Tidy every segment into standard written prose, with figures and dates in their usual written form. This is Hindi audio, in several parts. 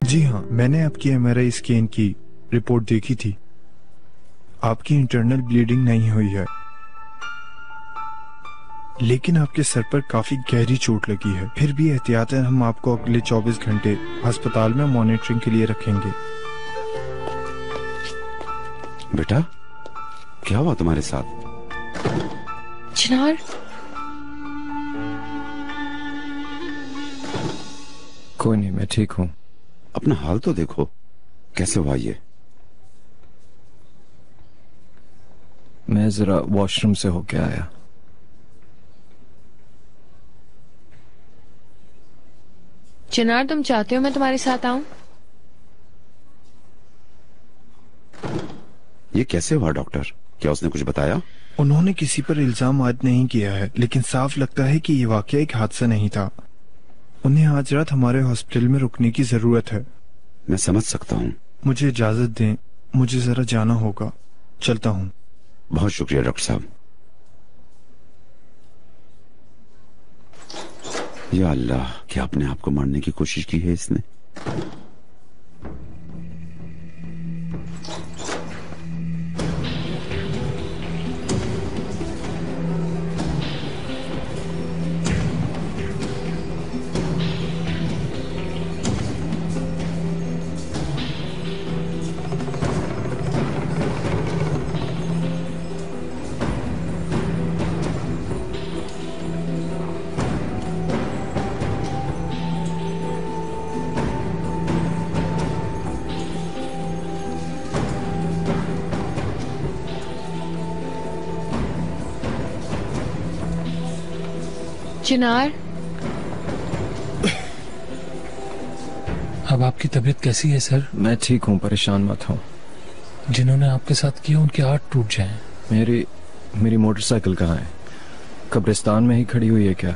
जी हाँ, मैंने आपकी एमआरआई स्कैन की रिपोर्ट देखी थी। आपकी इंटरनल ब्लीडिंग नहीं हुई है, लेकिन आपके सर पर काफी गहरी चोट लगी है। फिर भी एहतियातन हम आपको अगले 24 घंटे अस्पताल में मॉनिटरिंग के लिए रखेंगे। बेटा, क्या हुआ तुम्हारे साथ? चिनार, कोई नहीं, मैं ठीक हूँ। अपना हाल तो देखो, कैसे हुआ ये? मैं जरा वॉशरूम से होके आया। चिनार, तुम चाहते हो मैं तुम्हारे साथ आऊं? ये कैसे हुआ डॉक्टर? क्या उसने कुछ बताया? उन्होंने किसी पर इल्जाम आयद नहीं किया है, लेकिन साफ लगता है कि ये वाकया एक हादसा नहीं था। उन्हें आज रात हमारे हॉस्पिटल में रुकने की जरूरत है। मैं समझ सकता हूँ। मुझे इजाजत दें, मुझे जरा जाना होगा। चलता हूँ। बहुत शुक्रिया डॉक्टर साहब। या अल्लाह, क्या अपने आप को मारने की कोशिश की है इसने? चिनार, अब आपकी तबीयत कैसी है सर? मैं ठीक हूँ, परेशान मत हो। जिन्होंने आपके साथ किया उनके हाथ टूट जाएं। मेरी मोटरसाइकिल कहाँ है? कब्रिस्तान में ही खड़ी हुई है क्या?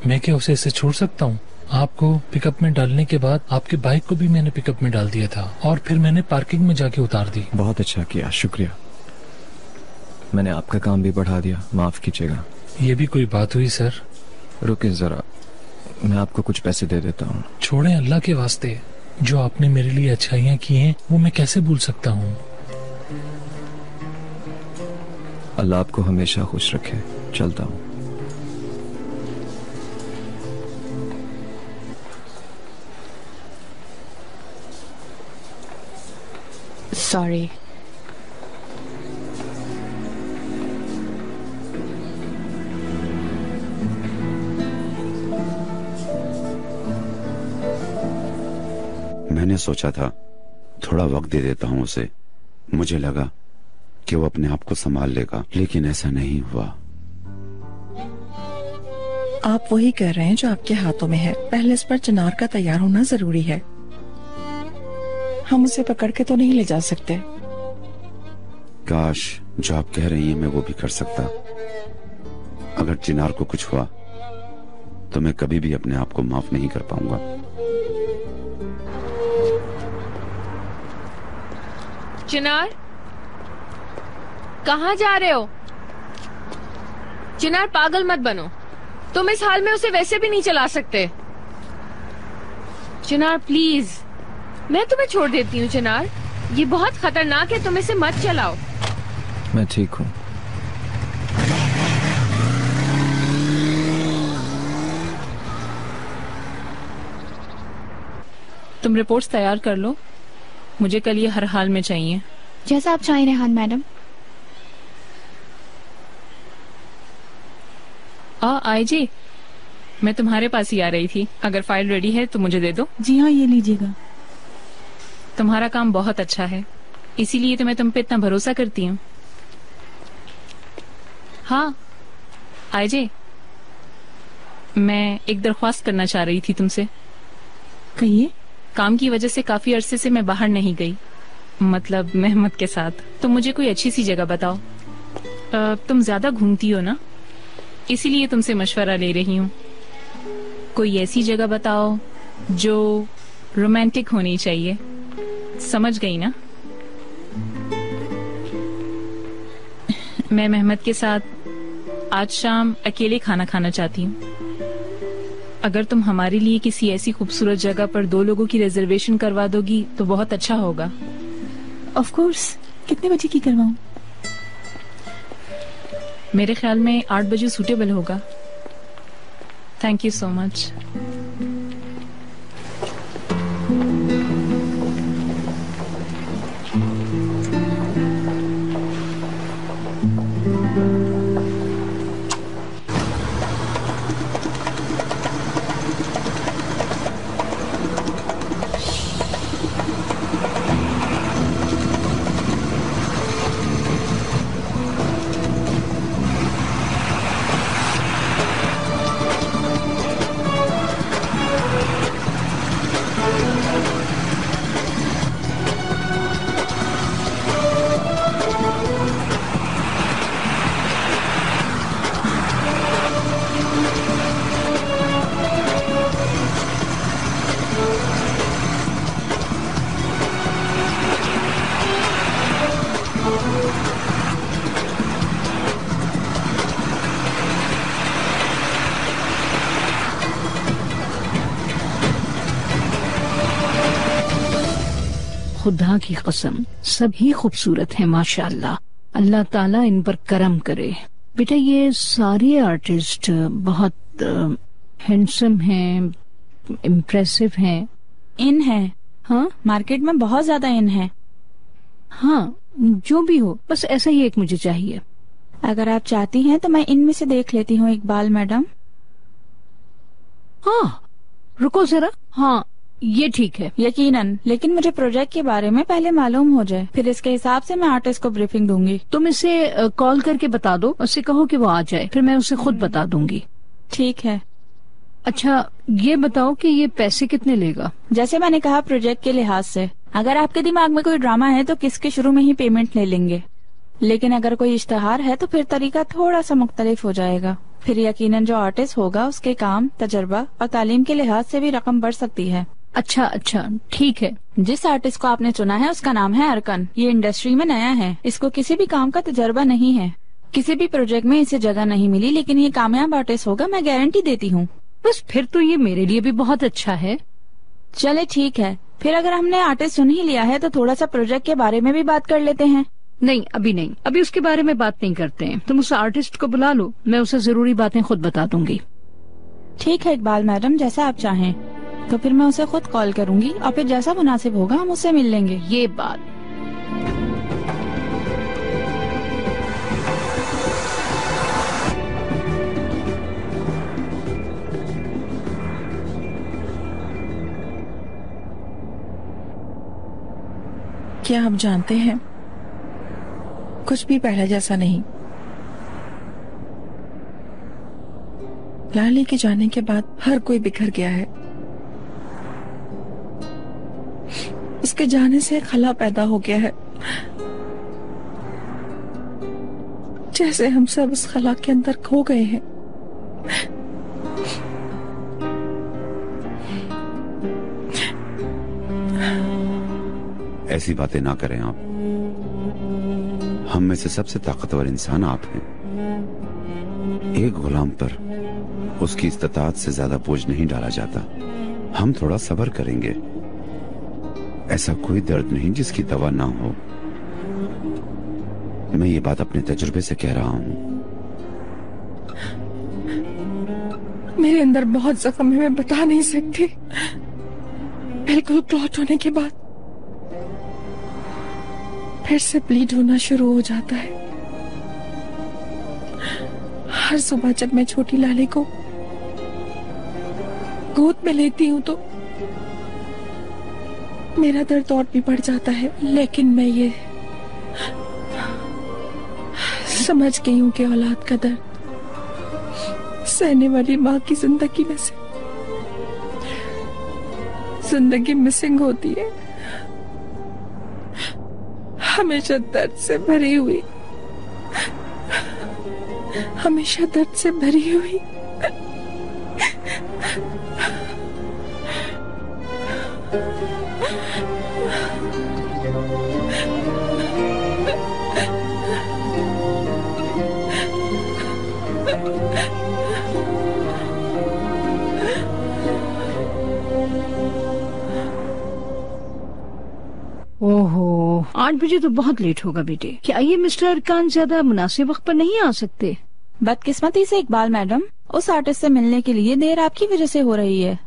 मैं क्या उसे ऐसे छोड़ सकता हूँ? आपको पिकअप में डालने के बाद आपकी बाइक को भी मैंने पिकअप में डाल दिया था और फिर मैंने पार्किंग में जाके उतार दी। बहुत अच्छा किया, शुक्रिया। मैंने आपका काम भी बढ़ा दिया, माफ कीजिएगा। ये भी कोई बात हुई सर? रुकिए जरा, मैं आपको कुछ पैसे दे देता हूँ। छोड़े, अल्लाह के वास्ते। जो आपने मेरे लिए अच्छाइयाँ की हैं वो मैं कैसे भूल सकता हूँ? अल्लाह आपको हमेशा खुश रखे। चलता हूँ। सॉरी। मैंने सोचा था थोड़ा वक्त दे देता हूँ उसे। मुझे लगा कि वो अपने आप को संभाल लेगा, लेकिन ऐसा नहीं हुआ। आप वही कर रहे हैं जो आपके हाथों में है। पहले इस पर चिनार का तैयार होना जरूरी है। हम उसे पकड़ के तो नहीं ले जा सकते। काश जो आप कह रही हैं मैं वो भी कर सकता। अगर चिनार को कुछ हुआ तो मैं कभी भी अपने आप को माफ नहीं कर पाऊंगा। चिनार, कहाँ जा रहे हो? चिनार, पागल मत बनो। तुम इस हाल में उसे वैसे भी नहीं चला सकते। चिनार प्लीज, मैं तुम्हें छोड़ देती हूँ। चिनार, ये बहुत खतरनाक है, तुम इसे मत चलाओ। मैं ठीक हूँ। तुम रिपोर्ट्स तैयार कर लो, मुझे कल ये हर हाल में चाहिए। जैसा आप चाहें रेहान मैडम। आईजी, मैं तुम्हारे पास ही आ रही थी। अगर फाइल रेडी है तो मुझे दे दो। जी हाँ, ये लीजिएगा। तुम्हारा काम बहुत अच्छा है, इसीलिए तो मैं तुम पे इतना भरोसा करती हूँ। हाँ आईजे, मैं एक दरख्वास्त करना चाह रही थी तुमसे। कहिए। काम की वजह से काफी अरसे से मैं बाहर नहीं गई, मतलब मेहमत के साथ। तुम मुझे कोई अच्छी सी जगह बताओ। तुम ज्यादा घूमती हो ना, इसीलिए तुमसे मशवरा ले रही हूँ। कोई ऐसी जगह बताओ जो रोमांटिक होनी चाहिए, समझ गई ना? मैं मेहमत के साथ आज शाम अकेले खाना खाना चाहती हूँ। अगर तुम हमारे लिए किसी ऐसी खूबसूरत जगह पर 2 लोगों की रिजर्वेशन करवा दोगी तो बहुत अच्छा होगा। Of course. कितने बजे की करवाऊं? मेरे ख्याल में 8 बजे सूटेबल होगा। Thank you so much. खुदा की कसम सभी खूबसूरत हैं माशाअल्लाह। अल्लाह ताला इन पर करम करे। बेटा ये सारे आर्टिस्ट बहुत हैंडसम हैं, इम्प्रेसिव हैं। इन है। हाँ मार्केट में बहुत ज्यादा इन है। हाँ जो भी हो, बस ऐसा ही एक मुझे चाहिए। अगर आप चाहती हैं तो मैं इनमें से देख लेती हूँ इकबाल मैडम। हाँ रुको जरा। हाँ ये ठीक है। यकीनन, लेकिन मुझे प्रोजेक्ट के बारे में पहले मालूम हो जाए, फिर इसके हिसाब से मैं आर्टिस्ट को ब्रीफिंग दूंगी। तुम इसे कॉल करके बता दो, उससे कहो कि वो आ जाए, फिर मैं उसे खुद बता दूंगी। ठीक है। अच्छा ये बताओ कि ये पैसे कितने लेगा? जैसे मैंने कहा प्रोजेक्ट के लिहाज से, अगर आपके दिमाग में कोई ड्रामा है तो किसके शुरू में ही पेमेंट ले लेंगे, लेकिन अगर कोई इश्तहार है तो फिर तरीका थोड़ा सा मुख्तलिफ हो जाएगा। फिर यकीनन जो आर्टिस्ट होगा उसके काम, तजर्बा और तालीम के लिहाज से भी रकम बढ़ सकती है। अच्छा ठीक है। जिस आर्टिस्ट को आपने चुना है उसका नाम है अरकन। ये इंडस्ट्री में नया है, इसको किसी भी काम का तजर्बा नहीं है, किसी भी प्रोजेक्ट में इसे जगह नहीं मिली, लेकिन ये कामयाब आर्टिस्ट होगा, मैं गारंटी देती हूँ। बस फिर तो ये मेरे लिए भी बहुत अच्छा है। चले ठीक है, फिर अगर हमने आर्टिस्ट चुन ही लिया है तो थोड़ा सा प्रोजेक्ट के बारे में भी बात कर लेते हैं। नहीं अभी नहीं, अभी उसके बारे में बात नहीं करते हैं। तुम उस आर्टिस्ट को बुला लो, मैं उसे जरूरी बातें खुद बता दूंगी। ठीक है इकबाल मैडम, जैसा आप चाहें। तो फिर मैं उसे खुद कॉल करूंगी और फिर जैसा मुनासिब होगा हम उससे मिल लेंगे। ये बात। क्या आप जानते हैं, कुछ भी पहले जैसा नहीं। लाली के जाने के बाद हर कोई बिखर गया है। उसके जाने से खला पैदा हो गया है, जैसे हम सब उस खला के अंदर खो गए हैं। ऐसी बातें ना करें आप। हम में से सबसे ताकतवर इंसान आप हैं। एक गुलाम पर उसकी इस्तिताअत से ज्यादा बोझ नहीं डाला जाता। हम थोड़ा सब्र करेंगे। ऐसा कोई दर्द नहीं जिसकी दवा ना हो। मैं ये बात अपने तजुर्बे से कह रहा हूँ। मेरे अंदर बहुत जख्म है, मैं बता नहीं सकती। बिल्कुल क्लॉट होने के बाद फिर से ब्लीड होना शुरू हो जाता है। हर सुबह जब मैं छोटी लाली को गोद में लेती हूँ तो मेरा दर्द और भी बढ़ जाता है, लेकिन मैं ये समझ गई हूँ कि औलाद का दर्द सहने वाली माँ की जिंदगी में से जिंदगी मिसिंग होती है। हमेशा दर्द से भरी हुई, हमेशा दर्द से भरी हुई। ओहो, 8 बजे तो बहुत लेट होगा बेटे। क्या ये मिस्टर अरकान ज्यादा मुनासिब वक्त पर नहीं आ सकते? बदकिस्मती से इकबाल मैडम, उस आर्टिस्ट से मिलने के लिए देर आपकी वजह से हो रही है।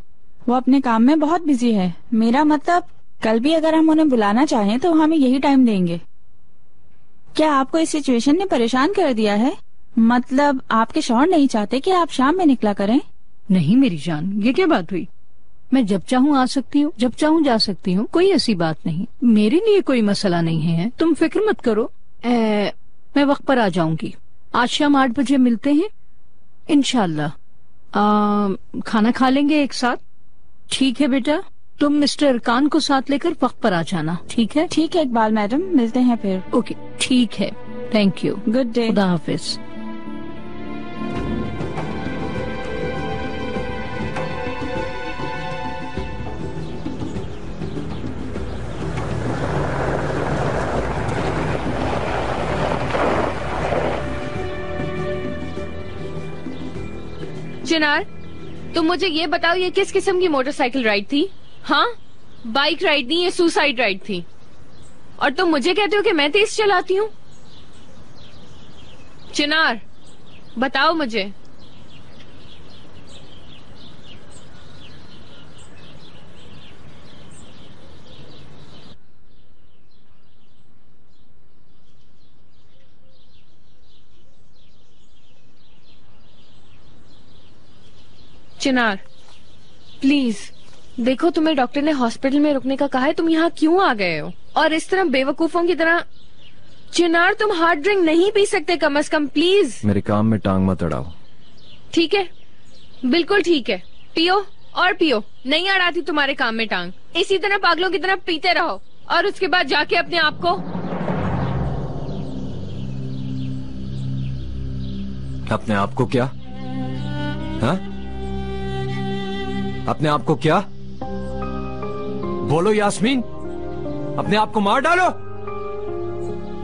वो अपने काम में बहुत बिजी है। मेरा मतलब कल भी अगर हम उन्हें बुलाना चाहें तो हमें यही टाइम देंगे। क्या आपको इस सिचुएशन ने परेशान कर दिया है? मतलब आपके शौहर नहीं चाहते कि आप शाम में निकला करें? नहीं मेरी जान, ये क्या बात हुई? मैं जब चाहूँ आ सकती हूँ, जब चाहूँ जा सकती हूँ, कोई ऐसी बात नहीं। मेरे लिए कोई मसला नहीं है, तुम फिक्र मत करो। मैं वक्त पर आ जाऊंगी। आज शाम 8 बजे मिलते हैं इंशाल्लाह। खाना खा लेंगे एक साथ। ठीक है बेटा, तुम मिस्टर अरकान को साथ लेकर वक्त पर आ जाना। ठीक है? ठीक है इकबाल मैडम, मिलते हैं फिर। ओके ठीक है, थैंक यू। Good day. खुदा हाफिज। चिनार, तुम मुझे ये बताओ, ये किस किस्म की मोटरसाइकिल राइड थी? हाँ, बाइक राइड नहीं, ये सुसाइड राइड थी। और तुम मुझे कहते हो कि मैं तेज चलाती हूँ? चिनार, बताओ मुझे। चिनार प्लीज देखो, तुम्हें डॉक्टर ने हॉस्पिटल में रुकने का कहा है, तुम यहाँ क्यों आ गए हो? और इस तरह बेवकूफों की तरह। चिनार, तुम हार्ड ड्रिंक नहीं पी सकते कम से कम, प्लीज। मेरे काम में टांग मत अड़ाओ। ठीक है, बिल्कुल ठीक है, पियो और पियो, नहीं अड़ाती तुम्हारे काम में टांग। इसी तरह पागलों की तरह पीते रहो और उसके बाद जाके अपने आप को। अपने आप को क्या? हाँ? अपने आप को क्या? बोलो यास्मीन, अपने आप को मार डालो।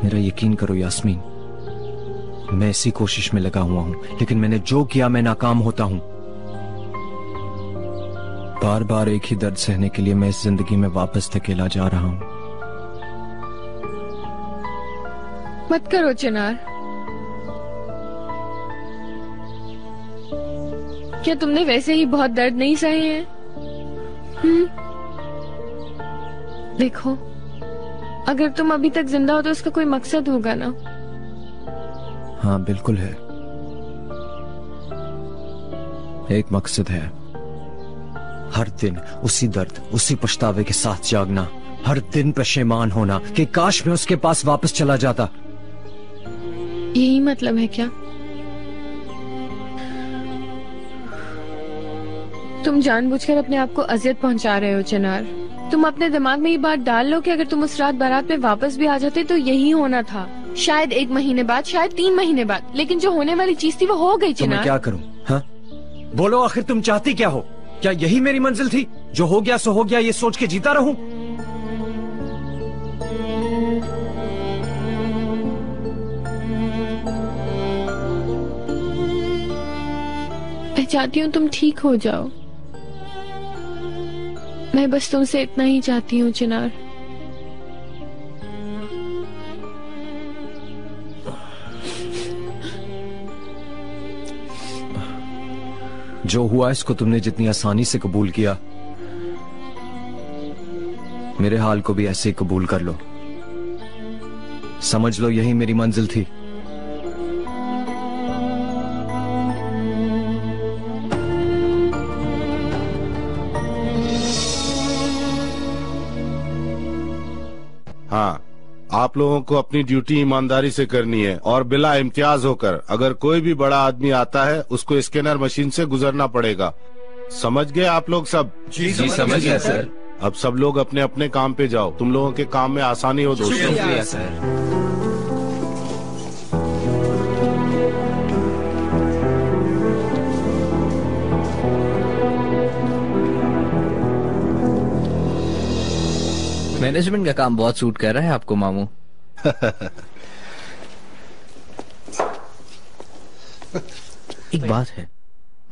मेरा यकीन करो यास्मीन, मैं इसी कोशिश में लगा हुआ हूं, लेकिन मैंने जो किया मैं नाकाम होता हूं। बार बार एक ही दर्द सहने के लिए मैं इस जिंदगी में वापस धकेला जा रहा हूं। मत करो चिनार। क्या तुमने वैसे ही बहुत दर्द नहीं सहे हैं? देखो, अगर तुम अभी तक जिंदा हो तो उसका कोई मकसद होगा ना? हाँ बिल्कुल है, एक मकसद है। हर दिन उसी दर्द, उसी पछतावे के साथ जागना, हर दिन पशेमान होना कि काश मैं उसके पास वापस चला जाता। यही मतलब है क्या? तुम जानबूझकर अपने आप को अजियत पहुंचा रहे हो चिनार। तुम अपने दिमाग में ये बात डाल लो कि अगर तुम उस रात बारात में वापस भी आ जाते तो यही होना था। शायद 1 महीने बाद, शायद 3 महीने बाद, लेकिन जो होने वाली चीज थी वो हो गई चिनार। तो मैं क्या करूं? हाँ? बोलो, आखिर तुम चाहती क्या हो? क्या यही मेरी मंजिल थी? जो हो गया सो हो गया, ये सोच के जीता रहूं? मैं चाहती हूँ तुम ठीक हो जाओ। मैं बस तुमसे इतना ही चाहती हूँ चिनार। जो हुआ इसको तुमने जितनी आसानी से कबूल किया, मेरे हाल को भी ऐसे ही कबूल कर लो। समझ लो यही मेरी मंजिल थी। हाँ, आप लोगों को अपनी ड्यूटी ईमानदारी से करनी है और बिला इम्तियाज होकर। अगर कोई भी बड़ा आदमी आता है उसको स्कैनर मशीन से गुजरना पड़ेगा। समझ गए आप लोग सब? जी समझ गया सर। अब सब लोग अपने अपने काम पे जाओ, तुम लोगों के काम में आसानी हो दोस्तों। शुक्रिया सर। मैनेजमेंट का काम बहुत सूट कर रहा है आपको मामू। एक बात है,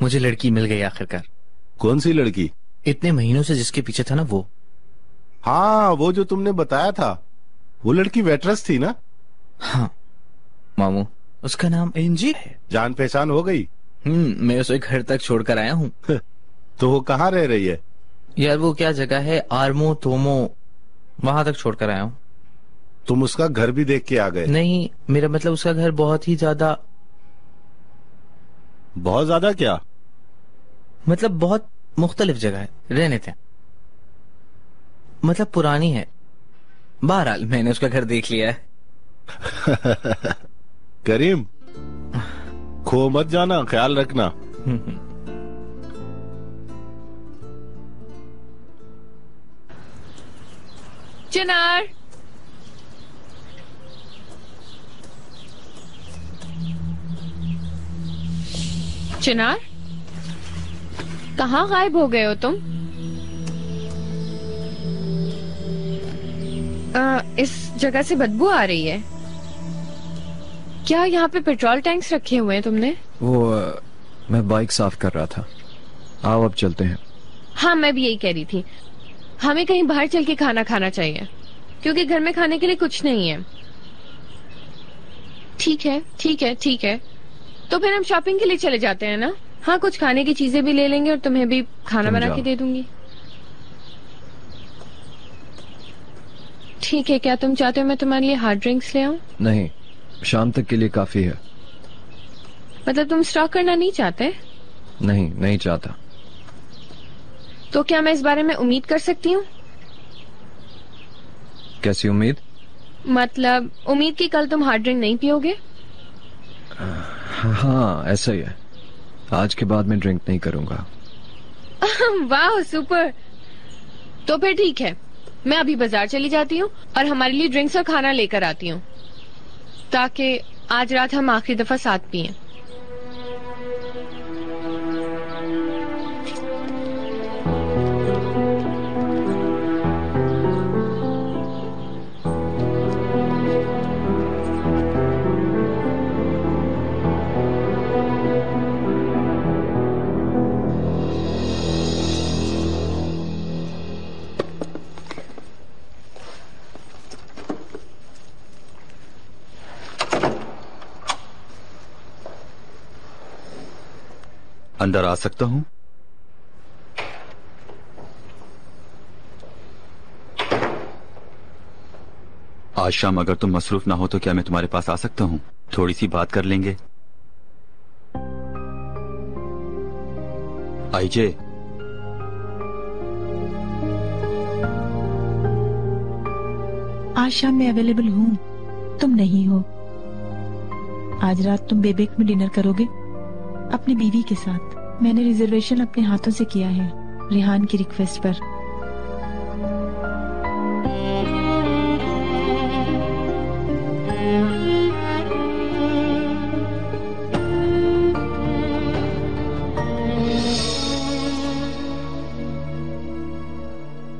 मुझे लड़की मिल गई आखिरकार। कौन सी लड़की? इतने महीनों से जिसके पीछे था ना वो। हाँ, वो जो तुमने बताया था, वो लड़की वेट्रेस थी ना? हाँ मामू, उसका नाम एंजी है। जान पहचान हो गई? मैं उसे घर तक छोड़कर आया हूँ। तो वो कहाँ रह रही है? यार वो क्या जगह है, आर्मो तोमो, वहां तक छोड़कर आया हूँ। तुम उसका घर भी देख के आ गए? नहीं, मेरा मतलब उसका घर बहुत ही ज्यादा। बहुत ज्यादा क्या? मतलब बहुत मुख्तलिफ जगह है, रहने थे, मतलब पुरानी है। बहरहाल मैंने उसका घर देख लिया है। करीम, खो मत जाना, ख्याल रखना। चिनार, चिनार, कहाँ गायब हो गए हो तुम? इस जगह से बदबू आ रही है। क्या यहाँ पे पेट्रोल टैंक्स रखे हुए हैं तुमने? वो मैं बाइक साफ कर रहा था। आओ अब चलते हैं। हाँ, मैं भी यही कह रही थी, हमें कहीं बाहर चल के खाना खाना चाहिए, क्योंकि घर में खाने के लिए कुछ नहीं है। ठीक है, ठीक है, ठीक है, तो फिर हम शॉपिंग के लिए चले जाते हैं ना? हाँ, कुछ खाने की चीजें भी ले लेंगे और तुम्हें भी खाना बना के दे दूंगी। ठीक है, क्या तुम चाहते हो मैं तुम्हारे लिए हार्ड ड्रिंक्स ले आऊं? नहीं, शाम तक के लिए काफी है। मतलब तुम स्टॉक करना नहीं चाहते? नहीं, नहीं चाहता। तो क्या मैं इस बारे में उम्मीद कर सकती हूँ? कैसी उम्मीद? मतलब उम्मीद कि कल तुम हार्ड ड्रिंक नहीं पियोगे? हाँ, ऐसा ही है। आज के बाद मैं ड्रिंक नहीं करूंगा। वाह, सुपर। तो फिर ठीक है, मैं अभी बाजार चली जाती हूँ और हमारे लिए ड्रिंक्स और खाना लेकर आती हूँ, ताकि आज रात हम आखिरी दफा साथ पिएं। अंदर आ सकता हूं? आज शाम अगर तुम मसरूफ ना हो तो क्या मैं तुम्हारे पास आ सकता हूं? थोड़ी सी बात कर लेंगे। आईजे, आज शाम मैं अवेलेबल हूँ, तुम नहीं हो। आज रात तुम बेबेक में डिनर करोगे अपनी बीवी के साथ। मैंने रिजर्वेशन अपने हाथों से किया है, रेहान की रिक्वेस्ट पर।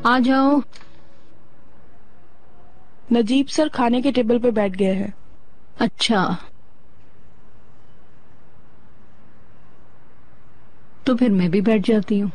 आ जाओ। नजीब सर खाने के टेबल पे बैठ गए हैं। अच्छा, तो फिर मैं भी बैठ जाती हूँ।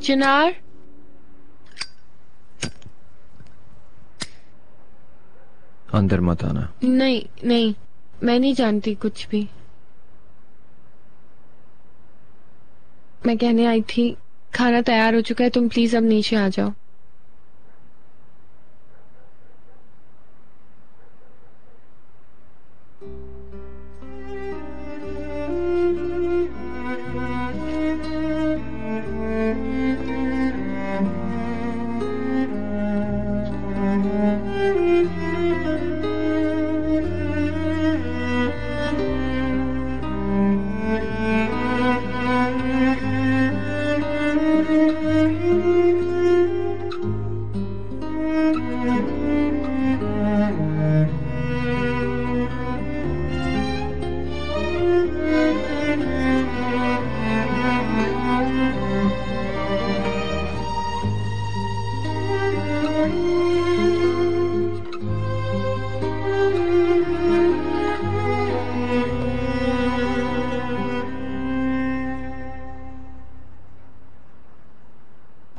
चिनार, अंदर मत आना। नहीं नहीं, मैं नहीं जानती कुछ भी। मैं कहने आई थी खाना तैयार हो चुका है, तुम प्लीज अब नीचे आ जाओ।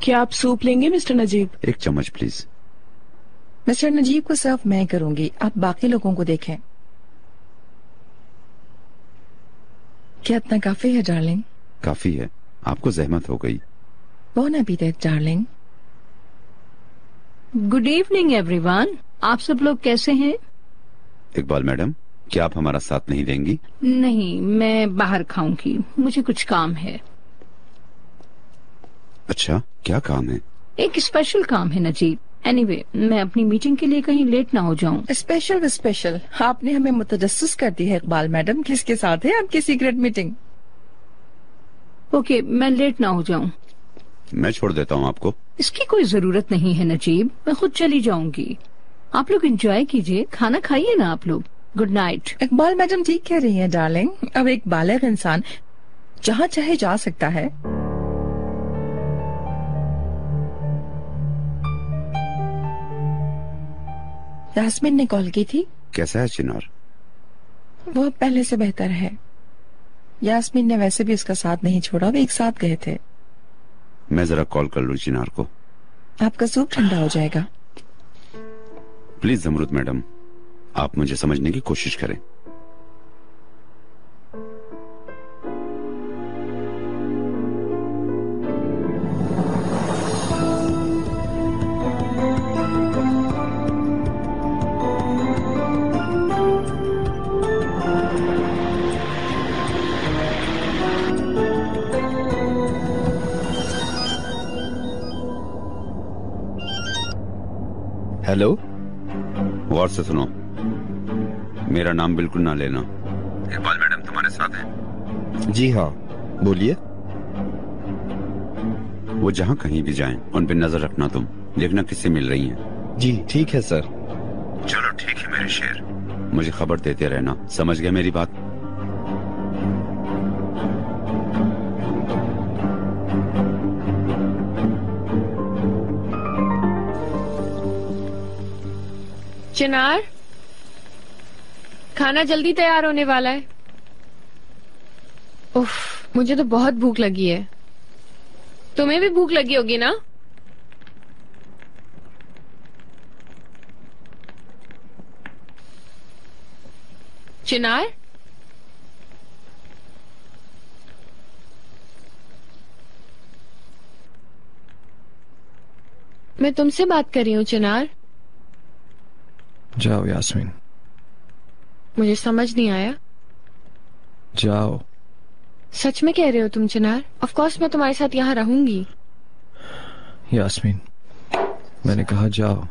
क्या आप सूप लेंगे मिस्टर नजीब? एक चम्मच प्लीज। मिस्टर नजीब को सर्व मैं करूंगी, आप बाकी लोगों को देखें। क्या इतना काफी है डार्लिंग? काफी है, आपको जहमत हो गई। Bon appetit darling. Good evening everyone. आप सब लोग कैसे हैं? इकबाल मैडम, क्या आप हमारा साथ नहीं देंगी? नहीं, मैं बाहर खाऊंगी, मुझे कुछ काम है। अच्छा, क्या काम है? एक स्पेशल काम है नजीब। एनीवे, मैं अपनी मीटिंग के लिए कहीं लेट ना हो जाऊं। स्पेशल आपने हमें मुतजस्सिस कर दी है इकबाल मैडम। किसके साथ है आपकी सीक्रेट मीटिंग? ओके, मैं लेट ना हो जाऊं। मैं छोड़ देता हूं आपको। इसकी कोई जरूरत नहीं है नजीब, मैं खुद चली जाऊंगी। आप लोग एंजॉय कीजिए, खाना खाइए ना आप लोग। Good night. इकबाल मैडम ठीक कह रही हैं डार्लिंग। अब एक बालिग इंसान जहाँ चाहे जा सकता है। यास्मीन ने कॉल की थी। कैसा है चिनार? वो अब पहले से बेहतर है। यास्मीन ने वैसे भी उसका साथ नहीं छोड़ा, वो एक साथ गए थे। मैं जरा कॉल कर लूं चिनार को। आपका सूप ठंडा हो जाएगा। प्लीज जमरुद मैडम, आप मुझे समझने की कोशिश करें। हेलो। गौर से सुनो, मेरा नाम बिल्कुल ना लेना। इकबाल मैडम तुम्हारे साथ हैं? जी हाँ, बोलिए। वो जहाँ कहीं भी जाएं, उन पे नजर रखना। तुम देखना किससे मिल रही हैं। जी ठीक है सर। चलो ठीक है मेरे शेर, मुझे खबर देते रहना। समझ गए मेरी बात? चिनार, खाना जल्दी तैयार होने वाला है। उफ, मुझे तो बहुत भूख लगी है। तुम्हें भी भूख लगी होगी ना? चिनार, मैं तुमसे बात कर रही हूँ चिनार। जाओ यास्मीन। मुझे समझ नहीं आया। जाओ। सच में कह रहे हो तुम चिनार? ऑफ कोर्स मैं तुम्हारे साथ यहाँ रहूंगी। यास्मीन, मैंने कहा जाओ।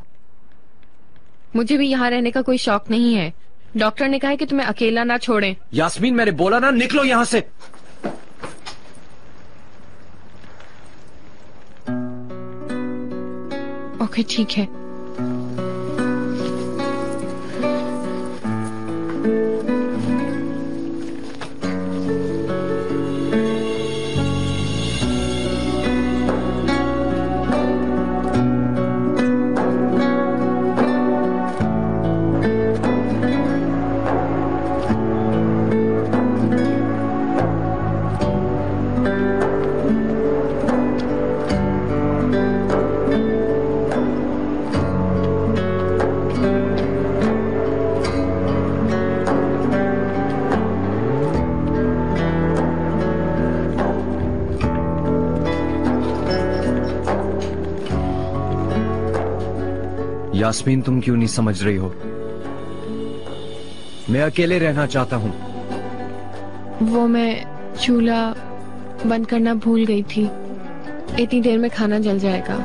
मुझे भी यहाँ रहने का कोई शौक नहीं है। डॉक्टर ने कहा है कि तुम्हें अकेला ना छोड़ें। यास्मीन, मैंने बोला ना, निकलो यहाँ से। ओके ठीक है। यास्मीन, तुम क्यों नहीं समझ रही हो? मैं अकेले रहना चाहता हूँ। वो मैं चूल्हा बंद करना भूल गई थी। इतनी देर में खाना जल जाएगा।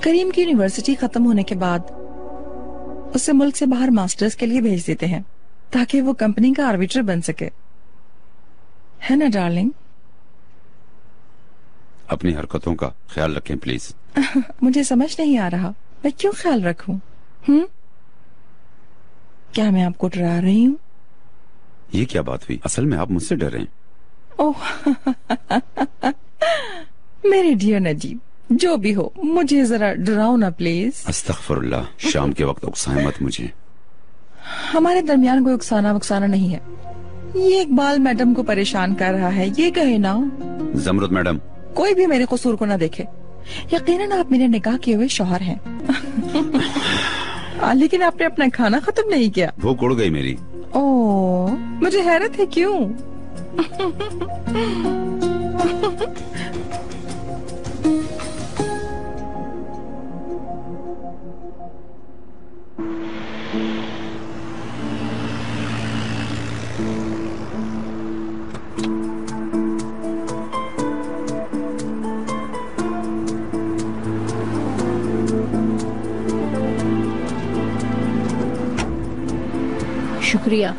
करीम की यूनिवर्सिटी खत्म होने के बाद उसे मुल्क से बाहर मास्टर्स के लिए भेज देते हैं ताकि वो कंपनी का आर्बिटर बन सके, है ना डार्लिंग? अपनी हरकतों का ख्याल रखें प्लीज। मुझे समझ नहीं आ रहा मैं क्यों ख्याल रखूं? क्या मैं आपको डरा रही हूँ? ये क्या बात हुई? असल में आप मुझसे डर रहे हैं। ओह मेरे डियर नजीब, जो भी हो मुझे जरा डराओ ना प्लीज। अस्तगफिरुल्लाह, शाम के वक्त उकसाए मत मुझे। हमारे दरमियान कोई उकसाना नहीं है। ये इकबाल मैडम को परेशान कर रहा है, ये कहे ना। जमरुद मैडम, कोई भी मेरे कसूर को ना देखे। यकीनन आप मेरे निकाह किए हुए शौहर हैं। लेकिन आपने अपना खाना खत्म नहीं किया। भूख उड़ गई मेरी। ओह, मुझे हैरत है क्यों? शुक्रिया।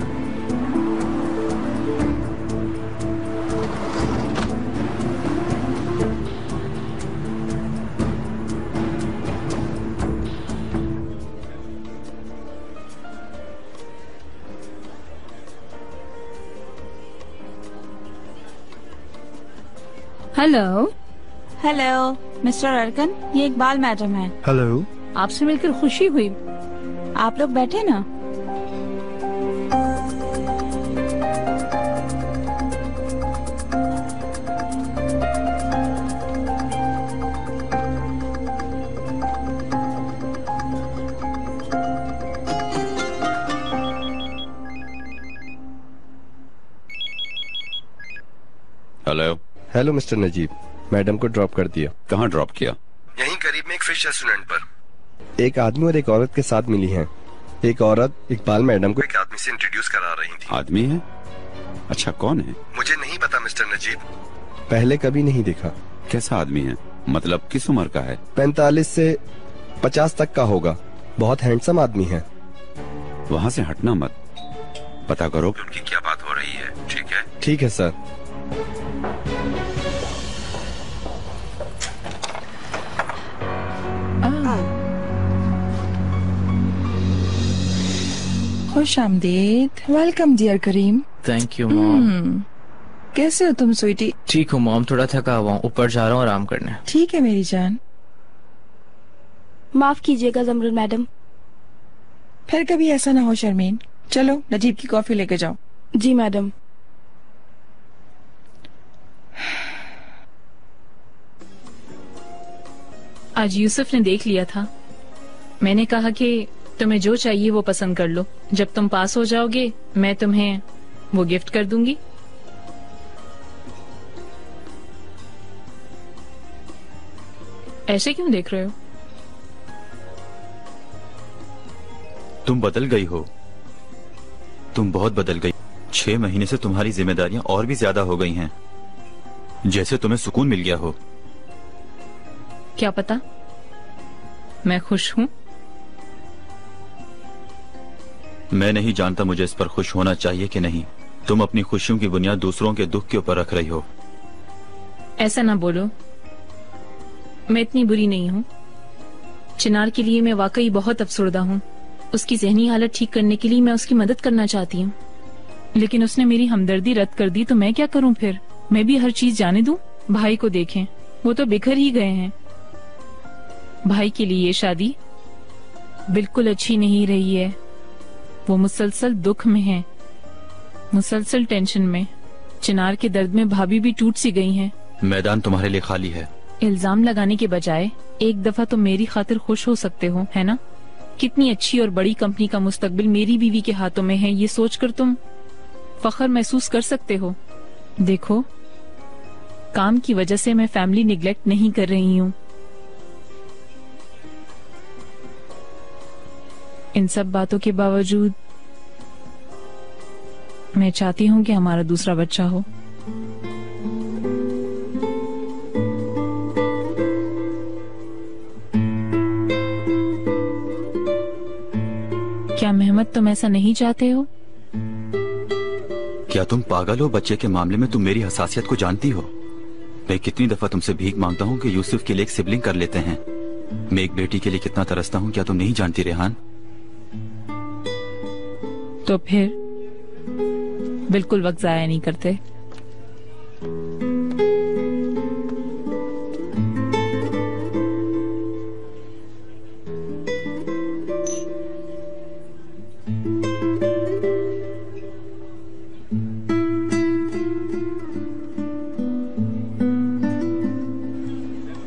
हेलो। हेलो मिस्टर अर्कन, ये इकबाल मैडम है। हेलो। आपसे मिलकर खुशी हुई। आप लोग बैठे ना। Hello. Hello mister Najeeb, madam को ड्रॉप कर दिया। कहाँ ड्रॉप किया? यहीं करीब में एक फिश रेस्टोरेंट पर। एक आदमी और एक औरत के साथ मिली हैं। एक औरत इकबाल मैडम को एक आदमी से इंट्रोड्यूस करा रही थी। आदमी है? अच्छा, कौन है? मुझे नहीं पता मिस्टर नजीब, पहले कभी नहीं देखा। कैसा आदमी है? मतलब किस उम्र का है? 45 से 50 तक का होगा। बहुत हैंडसम आदमी है। वहाँ से हटना मत, पता करो कि उनकी क्या बात हो रही है। ठीक है? ठीक है सर। खुश आमदीद। Welcome dear Karim. Thank you mom. कैसे हो तुम स्वीटी? ठीक हूँ मॉम, थोड़ा थका हुआ हूँ, ऊपर जा रहा हूँ आराम करने। ठीक है मेरी जान। माफ कीजिएगा जमरुद मैडम। फिर कभी ऐसा ना हो शर्मीन। चलो नजीब की कॉफी लेके जाओ। जी मैडम। आज यूसुफ ने देख लिया था। मैंने कहा कि तुम्हें जो चाहिए वो पसंद कर लो, जब तुम पास हो जाओगे मैं तुम्हें वो गिफ्ट कर दूंगी। ऐसे क्यों देख रहे हो? तुम बदल गई हो, तुम बहुत बदल गई। 6 महीने से तुम्हारी जिम्मेदारियां और भी ज्यादा हो गई हैं, जैसे तुम्हें सुकून मिल गया हो। क्या पता, मैं खुश हूँ। मैं नहीं जानता मुझे इस पर खुश होना चाहिए कि नहीं। तुम अपनी खुशियों की बुनियाद दूसरों के दुख के ऊपर रख रही हो। ऐसा ना बोलो, मैं इतनी बुरी नहीं हूँ। चिनार के लिए मैं वाकई बहुत अफसुर्दा हूँ। उसकी ज़हनी हालत ठीक करने के लिए मैं उसकी मदद करना चाहती हूँ, लेकिन उसने मेरी हमदर्दी रद्द कर दी, तो मैं क्या करूँ फिर? मैं भी हर चीज जाने दूं? भाई को देखें, वो तो बिखर ही गए हैं। भाई के लिए ये शादी बिल्कुल अच्छी नहीं रही है। वो मुसलसल दुख में है, मुसलसल टेंशन में। चिनार के दर्द में भाभी भी टूट सी गई हैं। मैदान तुम्हारे लिए खाली है। इल्जाम लगाने के बजाय एक दफा तो मेरी खातिर खुश हो सकते हो, है ना? कितनी अच्छी और बड़ी कंपनी का मुस्तकबिल मेरी बीवी के हाथों में है, ये सोचकर तुम फख्र महसूस कर सकते हो। देखो, काम की वजह से मैं फैमिली निगलेक्ट नहीं कर रही हूँ। इन सब बातों के बावजूद मैं चाहती हूँ कि हमारा दूसरा बच्चा हो। क्या मेहमद तुम ऐसा नहीं चाहते हो? क्या तुम पागल हो? बच्चे के मामले में तुम मेरी हसासियत को जानती हो। मैं कितनी दफा तुमसे भीख मांगता हूँ कि यूसुफ के लिए एक सिबलिंग कर लेते हैं। मैं एक बेटी के लिए कितना तरसता हूँ, क्या तुम नहीं जानती रेहान? तो फिर बिल्कुल वक्त जाया नहीं करते।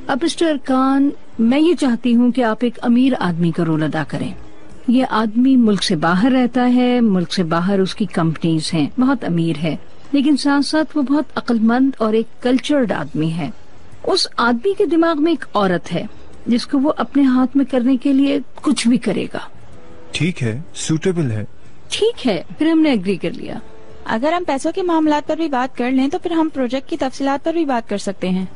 अब मिस्टर अरकान, मैं ये चाहती हूँ कि आप एक अमीर आदमी का रोल अदा करें। ये आदमी मुल्क से बाहर रहता है, मुल्क से बाहर उसकी कंपनीज हैं, बहुत अमीर है, लेकिन साथ साथ वो बहुत अक्लमंद और एक कल्चर्ड आदमी है। उस आदमी के दिमाग में एक औरत है जिसको वो अपने हाथ में करने के लिए कुछ भी करेगा। ठीक है, सूटेबल है। ठीक है, फिर हमने एग्री कर लिया। अगर हम पैसों के मामलात पर भी बात कर लें तो फिर हम प्रोजेक्ट की तफसीलात पर भी बात कर सकते हैं।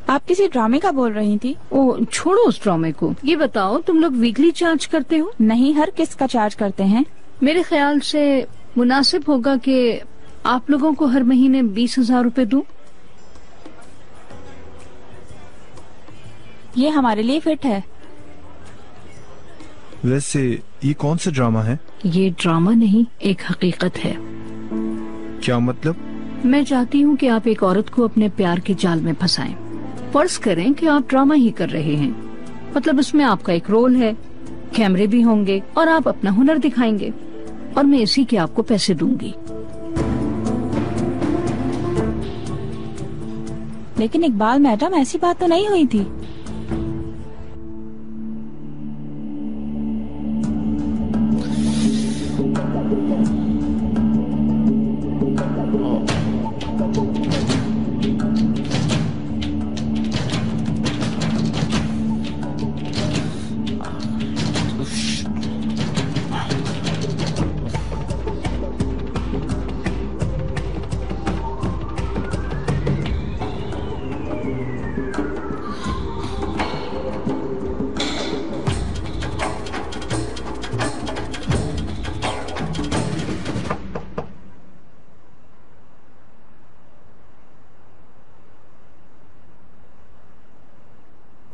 आप किसी ड्रामे का बोल रही थी? ओ, छोड़ो उस ड्रामे को। ये बताओ, तुम लोग वीकली चार्ज करते हो? नहीं, हर किस्त का चार्ज करते हैं। मेरे ख्याल से मुनासिब होगा कि आप लोगों को हर महीने 20,000 रुपए दूं। ये हमारे लिए फिट है। वैसे ये कौन सा ड्रामा है? ये ड्रामा नहीं, एक हकीकत है। क्या मतलब? मैं चाहती हूँ कि आप एक औरत को अपने प्यार के जाल में फंसाएं। फर्ज करें कि आप ड्रामा ही कर रहे हैं, मतलब उसमें आपका एक रोल है, कैमरे भी होंगे और आप अपना हुनर दिखाएंगे और मैं इसी के आपको पैसे दूंगी। लेकिन इकबाल मैडम, ऐसी बात तो नहीं हुई थी।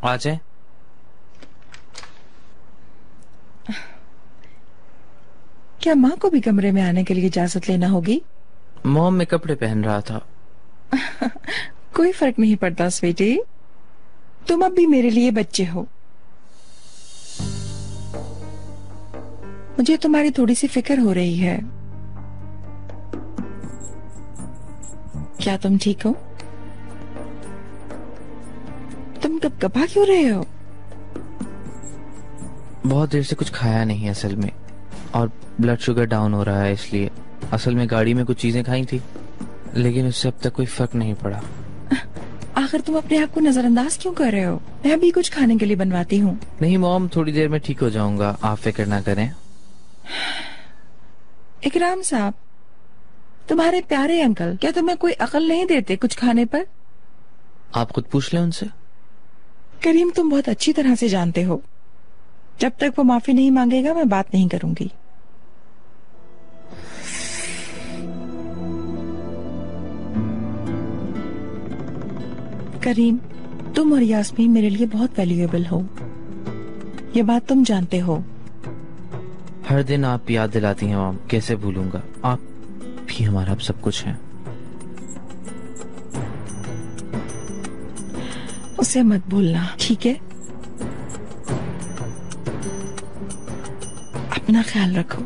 आ जाए। क्या माँ को भी कमरे में आने के लिए इजाजत लेना होगी? मॉम में कपड़े पहन रहा था। कोई फर्क नहीं पड़ता स्वीटी, तुम अब भी मेरे लिए बच्चे हो। मुझे तुम्हारी थोड़ी सी फिक्र हो रही है। क्या तुम ठीक हो? तुम कपकपा क्यों रहे हो? बहुत देर से कुछ खाया नहीं है असल में, और ब्लड शुगर डाउन हो रहा है, इसलिए। असल में गाड़ी में कुछ चीजें खाई थी, लेकिन उससे अब तक कोई फर्क नहीं पड़ा। आखिर तुम अपने आप को नजरअंदाज क्यों कर रहे हो? मैं भी कुछ खाने के लिए बनवाती हूँ। नहीं मॉम, थोड़ी देर में ठीक हो जाऊंगा, आप फिक्र ना करें। इकराम साहब, तुम्हारे प्यारे अंकल क्या तुम्हें कोई अकल नहीं देते कुछ खाने पर? आप खुद पूछ लें उनसे। करीम, तुम बहुत अच्छी तरह से जानते हो, जब तक वो माफी नहीं मांगेगा मैं बात नहीं करूंगी। करीम, तुम और यास्मीन मेरे लिए बहुत वैल्यूएबल हो, ये बात तुम जानते हो। हर दिन आप याद दिलाती हैं माम, कैसे भूलूंगा। आप भी हमारा अब सब कुछ हैं। उसे मत भूलना, ठीक है? अपना ख्याल रखो।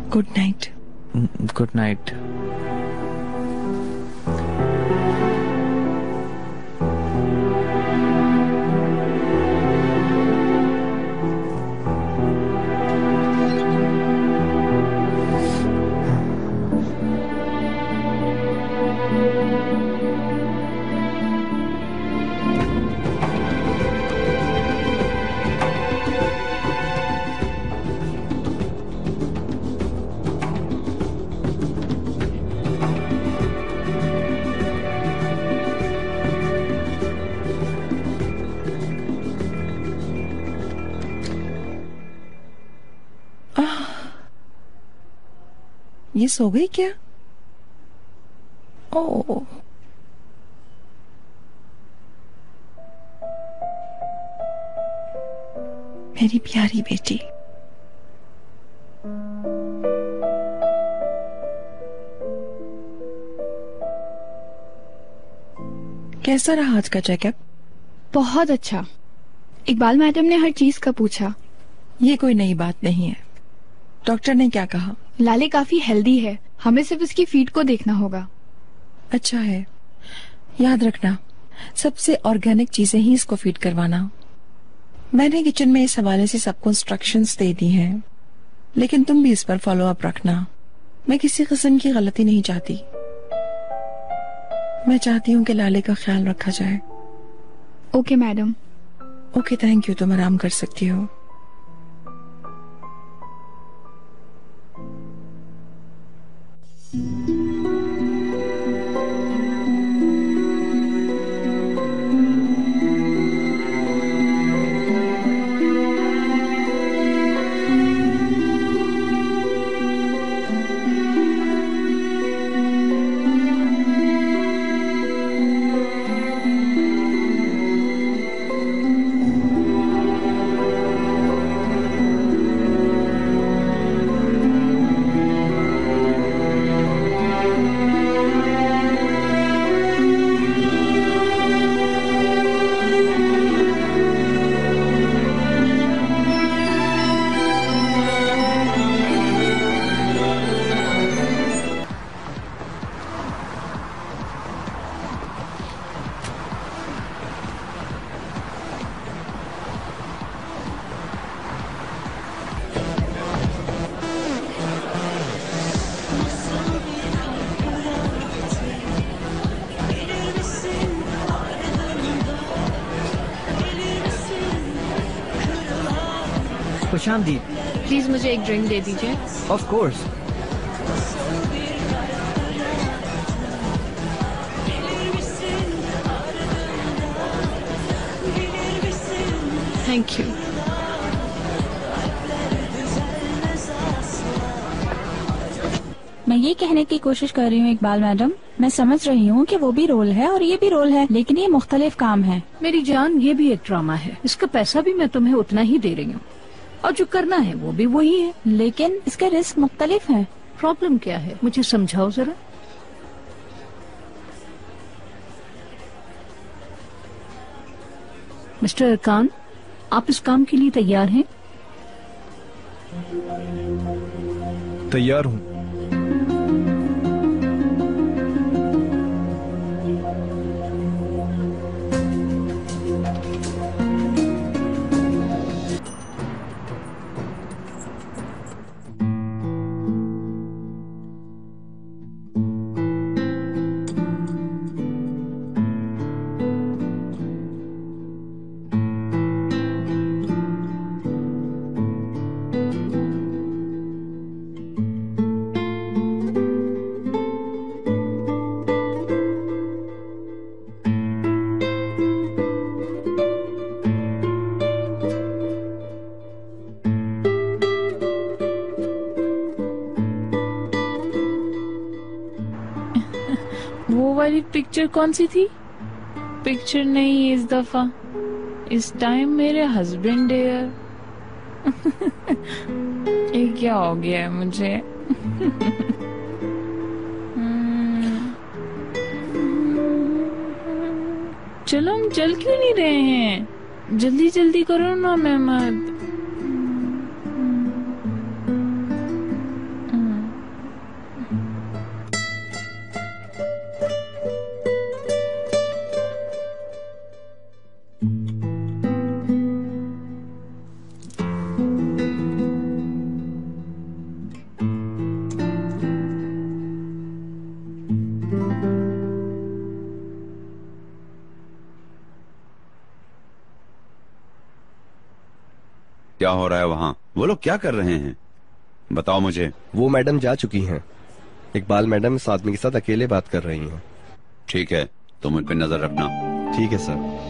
Good night. Good night. ये सो गई क्या? ओह, मेरी प्यारी बेटी। कैसा रहा आज का चेकअप? बहुत अच्छा। इकबाल मैडम ने हर चीज का पूछा। ये कोई नई बात नहीं है। डॉक्टर ने क्या कहा? लाले काफी हेल्दी है, हमें सिर्फ उसकी फीड को देखना होगा। अच्छा है, याद रखना सबसे ऑर्गेनिक चीजें ही इसको फीड करवाना। मैंने किचन में इस हवाले से सबको इंस्ट्रक्शंस दे दी हैं, लेकिन तुम भी इस पर फॉलो अप रखना। मैं किसी किस्म की गलती नहीं चाहती। मैं चाहती हूँ कि लाले का ख्याल रखा जाए। Okay madam. Okay, thank you. तुम आराम कर सकती हो। खुशामदीद। प्लीज मुझे एक ड्रिंक दे दीजिए। Of course. Thank you. मैं ये कहने की कोशिश कर रही हूँ इकबाल मैडम, मैं समझ रही हूँ कि वो भी रोल है और ये भी रोल है, लेकिन ये मुख्तलिफ काम है। मेरी जान, ये भी एक ड्रामा है। इसका पैसा भी मैं तुम्हें उतना ही दे रही हूँ और जो करना है वो भी वही है, लेकिन इसके रिस्क मुख्तलिफ हैं। प्रॉब्लम क्या है, मुझे समझाओ जरा। मिस्टर खान, आप इस काम के लिए तैयार हैं? तैयार हूँ। वो वाली पिक्चर कौन सी थी? पिक्चर नहीं इस दफा, इस टाइम मेरे हस्बैंड है। ये क्या हो गया है मुझे? चलो हम चल क्यों नहीं रहे हैं? जल्दी जल्दी करो ना मेहमद। क्या हो रहा है वहाँ? वो लोग क्या कर रहे हैं? बताओ मुझे। वो मैडम जा चुकी हैं। इकबाल मैडम इस आदमी के साथ अकेले बात कर रही हैं। ठीक है, तुम उन पर नजर रखना। ठीक है सर।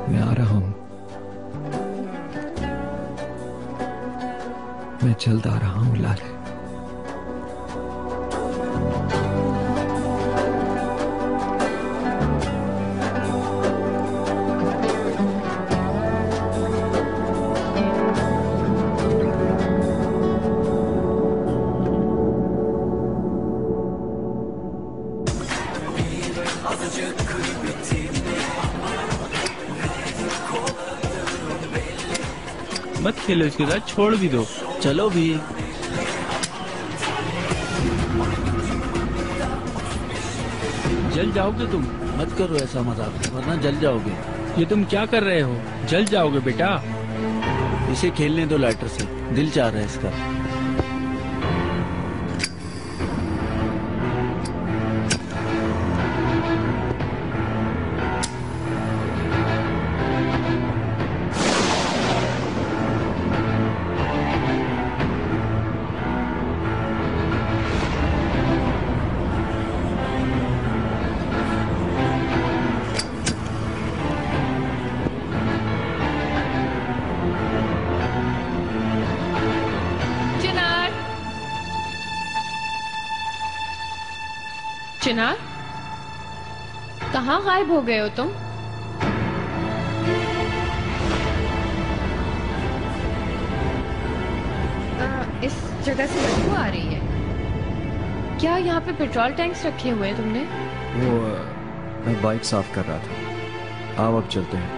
मैं आ रहा हूं, मैं जल्द आ रहा हूं लाले। मत खेलो इसके साथ, छोड़ भी दो। चलो भी। जल जाओगे तुम। मत करो ऐसा मजाक, वरना जल जाओगे। ये तुम क्या कर रहे हो? जल जाओगे बेटा। इसे खेलने दो लाइटर से, दिल चाह रहा है इसका। चिनार, कहाँ गायब हो गए हो तुम? इस जगह से बदबू आ रही है। क्या यहाँ पे पेट्रोल टैंक्स रखे हुए हैं तुमने? वो मैं बाइक साफ कर रहा था। आओ अब चलते हैं।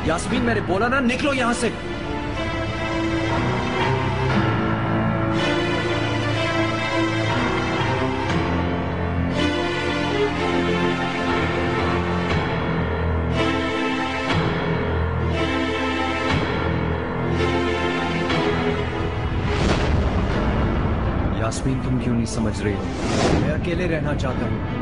यास्मीन, मैंने बोला ना, निकलो यहां से। यास्मीन, तुम क्यों नहीं समझ रही हो? मैं अकेले रहना चाहता हूं।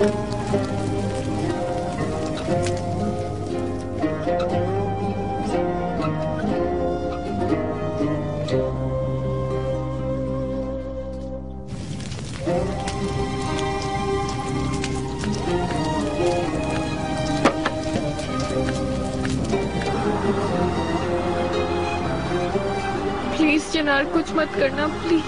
प्लीज चिनार, कुछ मत करना प्लीज।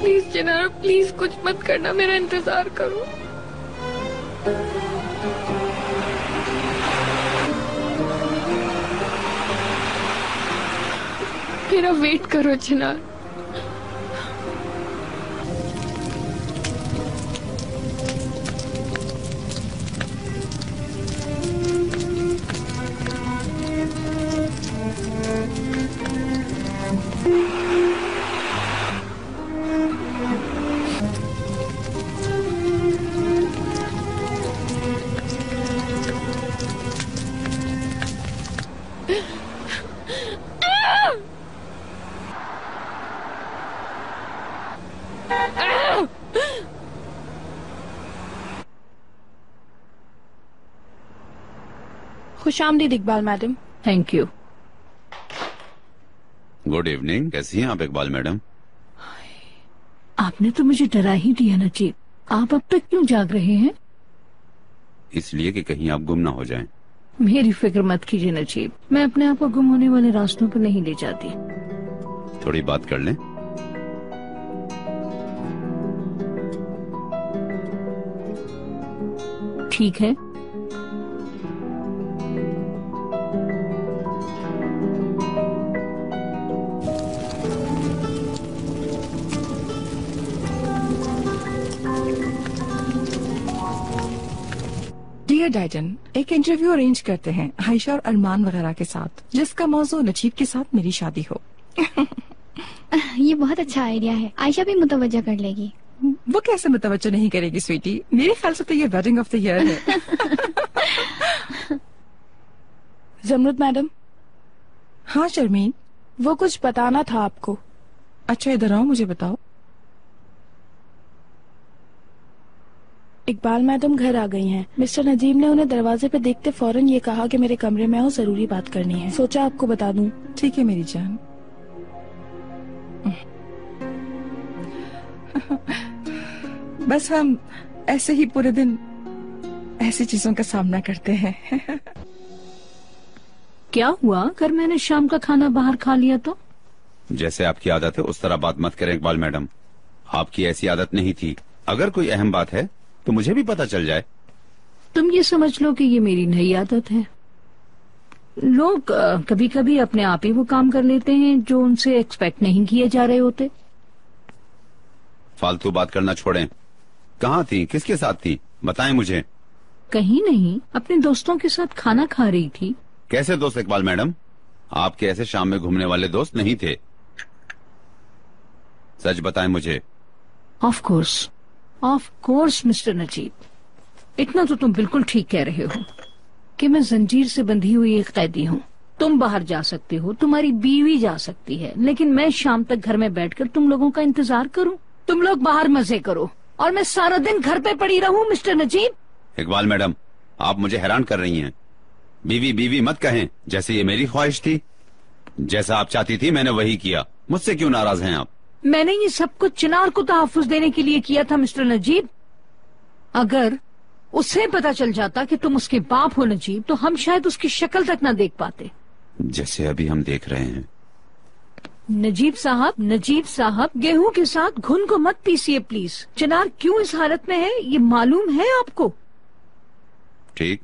प्लीज चिनार, प्लीज कुछ मत करना, मेरा इंतजार करो। मेरा वेट करो चिनार। खुशामदीद Iqbal madam. Thank you. Good evening, कैसी हैं आप इकबाल मैडम? आपने तो मुझे डरा ही दिया नजीब। आप अब तक क्यों जाग रहे हैं? इसलिए कि कहीं आप गुम ना हो जाएं। मेरी फिक्र मत कीजिए नजीब, मैं अपने आप को गुम होने वाले रास्तों पर नहीं ले जाती। थोड़ी बात कर लें। ठीक है। डियर डाइजन, एक इंटरव्यू अरेंज करते हैं आयशा और अरमान वगैरह के साथ, जिसका मौजू नजीब के साथ मेरी शादी हो। ये बहुत अच्छा आइडिया है, आयशा भी मुतवज्जा कर लेगी। वो कैसे मुतवज्जो नहीं करेगी स्वीटी? मेरे ख्याल से तो ये वेडिंग ऑफ द ईयर है। जमरुद मैडम। हाँ शर्मीन, वो कुछ बताना था आपको। अच्छा इधर आओ, मुझे बताओ। इकबाल मैडम घर आ गई हैं। मिस्टर नजीब ने उन्हें दरवाजे पे देखते फौरन ये कहा कि मेरे कमरे में आओ, जरूरी बात करनी है। सोचा आपको बता दूं। ठीक है मेरी जान। बस हम ऐसे ही पूरे दिन ऐसी चीजों का सामना करते हैं। क्या हुआ अगर मैंने शाम का खाना बाहर खा लिया तो? जैसे आपकी आदत है उस तरह बात मत करें इकबाल मैडम। आपकी ऐसी आदत नहीं थी। अगर कोई अहम बात है तो मुझे भी पता चल जाए। तुम ये समझ लो कि ये मेरी नई आदत है। लोग कभी कभी अपने आप ही वो काम कर लेते हैं जो उनसे एक्सपेक्ट नहीं किए जा रहे होते। फालतू बात करना छोड़ें। कहाँ थी, किसके साथ थी, बताएं मुझे। कहीं नहीं, अपने दोस्तों के साथ खाना खा रही थी। कैसे दोस्त इकबाल मैडम? आपके ऐसे शाम में घूमने वाले दोस्त नहीं थे। सच बताएं मुझे। ऑफ कोर्स मिस्टर नजीब, इतना तो तुम बिल्कुल ठीक कह रहे हो कि मैं जंजीर से बंधी हुई एक कैदी हूँ। तुम बाहर जा सकते हो, तुम्हारी बीवी जा सकती है, लेकिन मैं शाम तक घर में बैठकर तुम लोगों का इंतजार करूं? तुम लोग बाहर मजे करो और मैं सारा दिन घर पे पड़ी रहूं मिस्टर नजीब? इकबाल मैडम, आप मुझे हैरान कर रही हैं। बीवी बीवी मत कहें, जैसे ये मेरी ख्वाहिश थी। जैसा आप चाहती थी मैंने वही किया। मुझसे क्यों नाराज हैं आप? मैंने ये सब कुछ चिनार को तहफ्फुज देने के लिए किया था मिस्टर नजीब। अगर उसे पता चल जाता कि तुम उसके बाप हो नजीब, तो हम शायद उसकी शक्ल तक ना देख पाते, जैसे अभी हम देख रहे हैं। नजीब साहब, गेहूं के साथ घुन को मत पीसिए प्लीज। चिनार क्यों इस हालत में है ये मालूम है आपको? ठीक,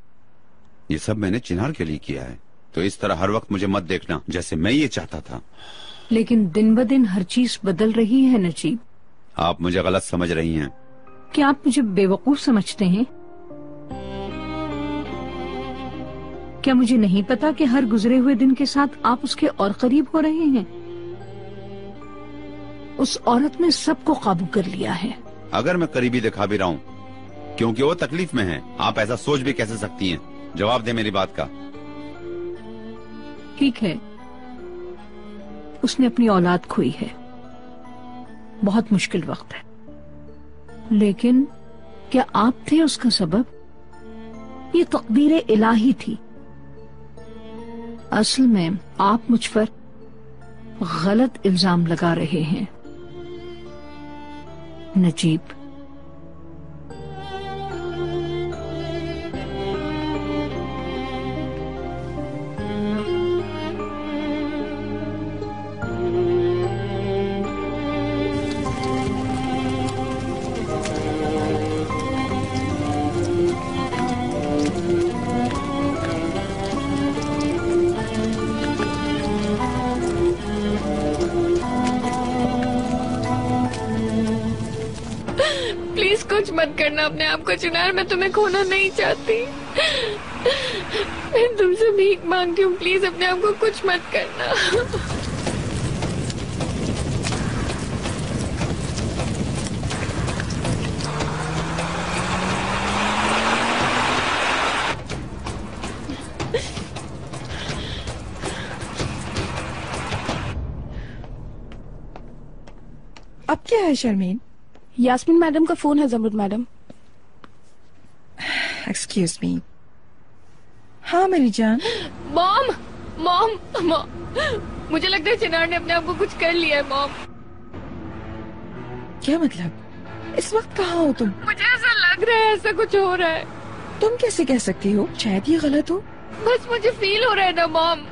ये सब मैंने चिनार के लिए किया है, तो इस तरह हर वक्त मुझे मत देखना जैसे मैं ये चाहता था। लेकिन दिन ब दिन हर चीज बदल रही है नजीब। आप मुझे गलत समझ रही हैं। क्या आप मुझे बेवकूफ समझते हैं? क्या मुझे नहीं पता कि हर गुजरे हुए दिन के साथ आप उसके और करीब हो रहे हैं? उस औरत ने सबको काबू कर लिया है। अगर मैं करीबी दिखा भी रहा हूँ क्योंकि वो तकलीफ में है, आप ऐसा सोच भी कैसे सकती हैं? जवाब दे मेरी बात का। ठीक है, उसने अपनी औलाद खोई है, बहुत मुश्किल वक्त है, लेकिन क्या आप थे उसका सबब? ये तकदीर इलाही थी। असल में आप मुझ पर गलत इल्जाम लगा रहे हैं नजीब। प्लीज कुछ मत करना अपने आप को चिनार, मैं तुम्हें खोना नहीं चाहती। मैं तुमसे भीख मांगती हूँ, प्लीज अपने आप को कुछ मत करना। अब क्या है शर्मीन? यास्मीन मैडम का फोन है जमरुद मैडम। Excuse me. हाँ मेरी जान। मॉम मॉम मॉम, मुझे लगता है चिनार ने अपने आप को कुछ कर लिया है मॉम। क्या मतलब? इस वक्त कहाँ हो तुम? मुझे ऐसा लग रहा है ऐसा कुछ हो रहा है। तुम कैसे कह सकती हो? शायद ये गलत हो। बस मुझे फील हो रहा है ना मॉम।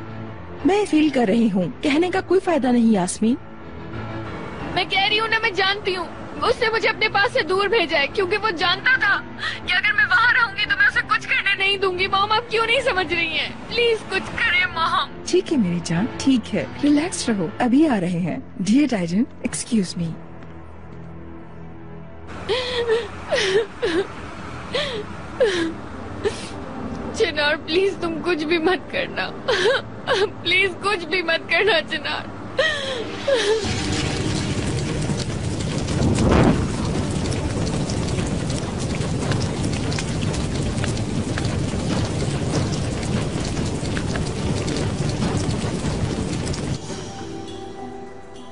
मैं फील कर रही हूँ, कहने का कोई फायदा नहीं यास्मीन। मैं कह रही हूँ ना, मैं जानती हूँ उसने मुझे अपने पास से दूर भेजा है क्योंकि वो जानता था कि अगर मैं वहाँ रहूंगी तो मैं उसे कुछ करने नहीं दूंगी। मॉम आप क्यों नहीं समझ रही हैं? प्लीज कुछ करें मॉम। ठीक है मेरी जान, ठीक है, रिलैक्स रहो, अभी आ रहे हैं। Dear Tyson, excuse me. Chinar please तुम कुछ भी मत करना। प्लीज कुछ भी मत करना चिनार।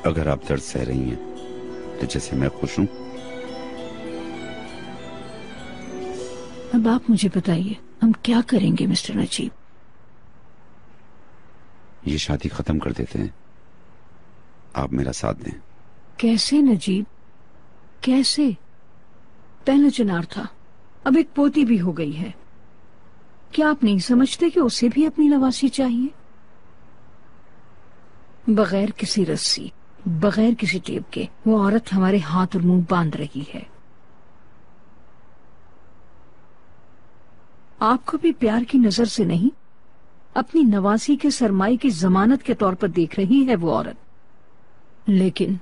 अगर आप दर्द सह रही हैं तो जैसे मैं खुश हूं। अब आप मुझे बताइए हम क्या करेंगे मिस्टर नजीब? ये शादी खत्म कर देते हैं, आप मेरा साथ दें। कैसे नजीब, कैसे? पहले चिनार था, अब एक पोती भी हो गई है। क्या आप नहीं समझते कि उसे भी अपनी नवासी चाहिए? बगैर किसी रस्सी, बगैर किसी टेप के वो औरत हमारे हाथ और मुंह बांध रही है। आपको भी प्यार की नजर से नहीं, अपनी नवासी के सरमाई की जमानत के तौर पर देख रही है वो औरत। लेकिन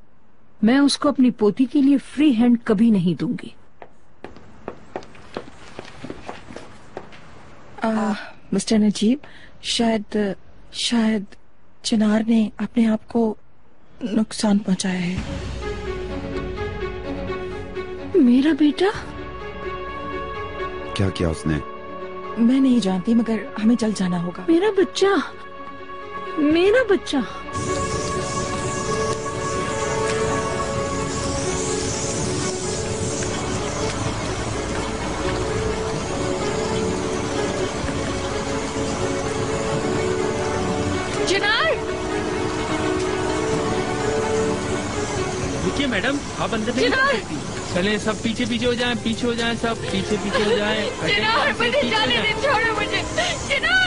मैं उसको अपनी पोती के लिए फ्री हैंड कभी नहीं दूंगी। मिस्टर नजीब, शायद चिनार ने अपने आप को नुकसान पहुंचाया है। मेरा बेटा? क्या किया उसने? मैं नहीं जानती, मगर हमें जल्द जाना होगा। मेरा बच्चा, मेरा बच्चा। मैडम आप अंदर नहीं जा सकती। चले सब पीछे पीछे हो जाएं, पीछे हो जाएं, सब पीछे पीछे हो जाएं। चिनार मुझे जाने दे, छोड़ो मुझे चिनार।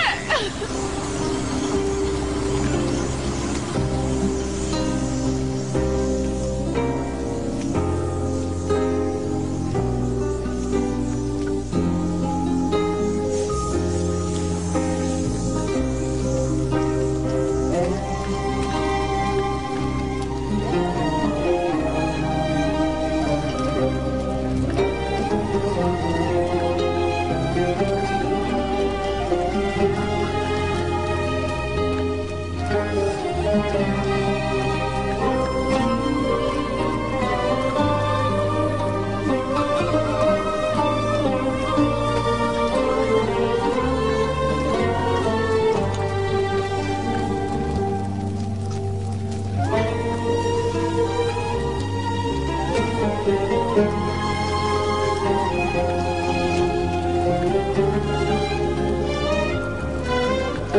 वो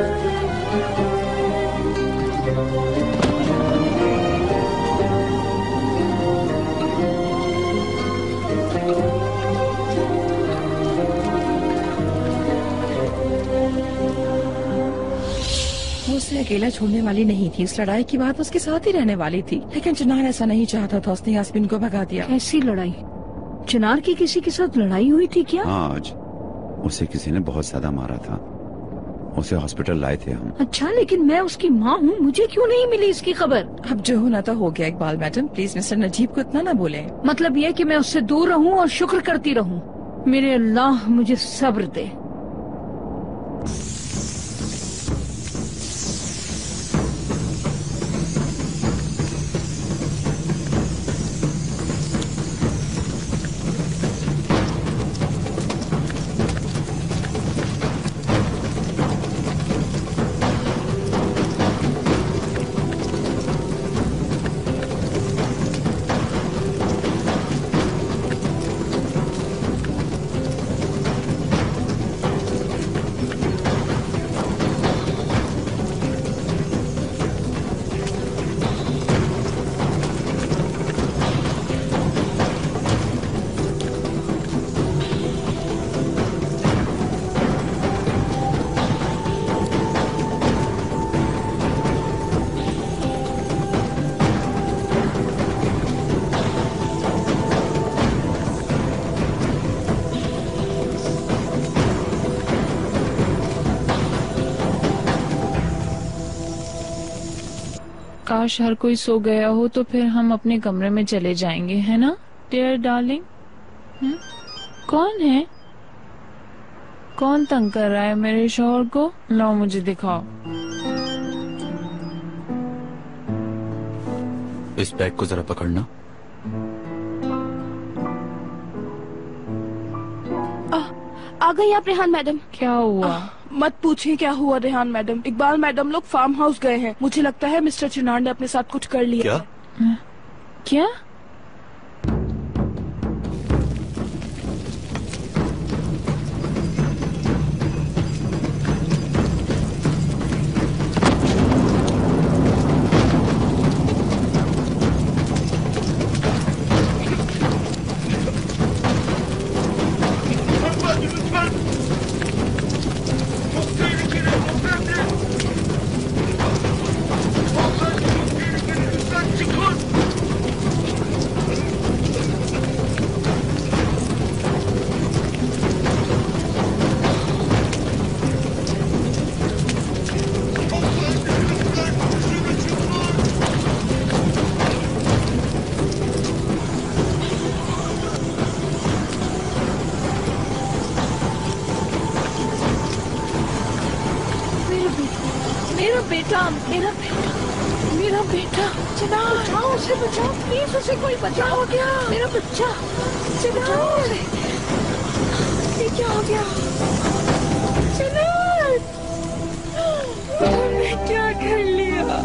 उसे अकेला छोड़ने वाली नहीं थी। इस लड़ाई की बात उसके साथ ही रहने वाली थी, लेकिन चिनार ऐसा नहीं चाहता था। उसने यास्मीन को भगा दिया। ऐसी लड़ाई? चिनार की किसी के साथ लड़ाई हुई थी क्या? आज उसे किसी ने बहुत ज्यादा मारा था। उसे हॉस्पिटल लाए थे हम। अच्छा, लेकिन मैं उसकी माँ हूँ, मुझे क्यों नहीं मिली इसकी खबर? अब जो होना था हो गया। Iqbal madam, please mister Najeeb को इतना ना बोले। मतलब ये कि मैं उससे दूर रहूँ और शुक्र करती रहूँ। मेरे अल्लाह मुझे सब्र दे। काश हर कोई सो गया हो तो फिर हम अपने कमरे में चले जाएंगे, है ना डियर डार्लिंग? कौन है? कौन तंग कर रहा है मेरे शौहर को? लाओ मुझे दिखाओ। इस बैग को जरा पकड़ना। आ गई आप रेहान मैडम। क्या हुआ? मत पूछिए क्या हुआ रेहान मैडम। इकबाल मैडम लोग फार्म हाउस गए हैं। मुझे लगता है मिस्टर चिनार ने अपने साथ कुछ कर लिया। क्या? क्या? मेरा बेटा चिनार, बचाओ उसे, बचाओ प्लीज उसे, कोई बचाओ। हो गया मेरा बच्चा चिनार। ये क्या हो गया चिनार? तुमने क्या कर लिया?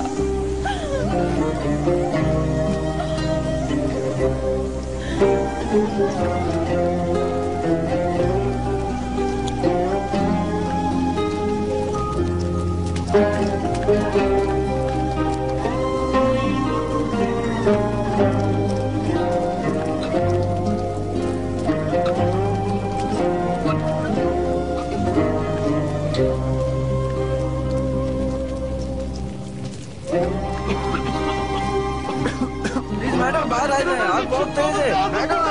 मैडम बाहर आ जाए, आग बहुत तेज है। मैडम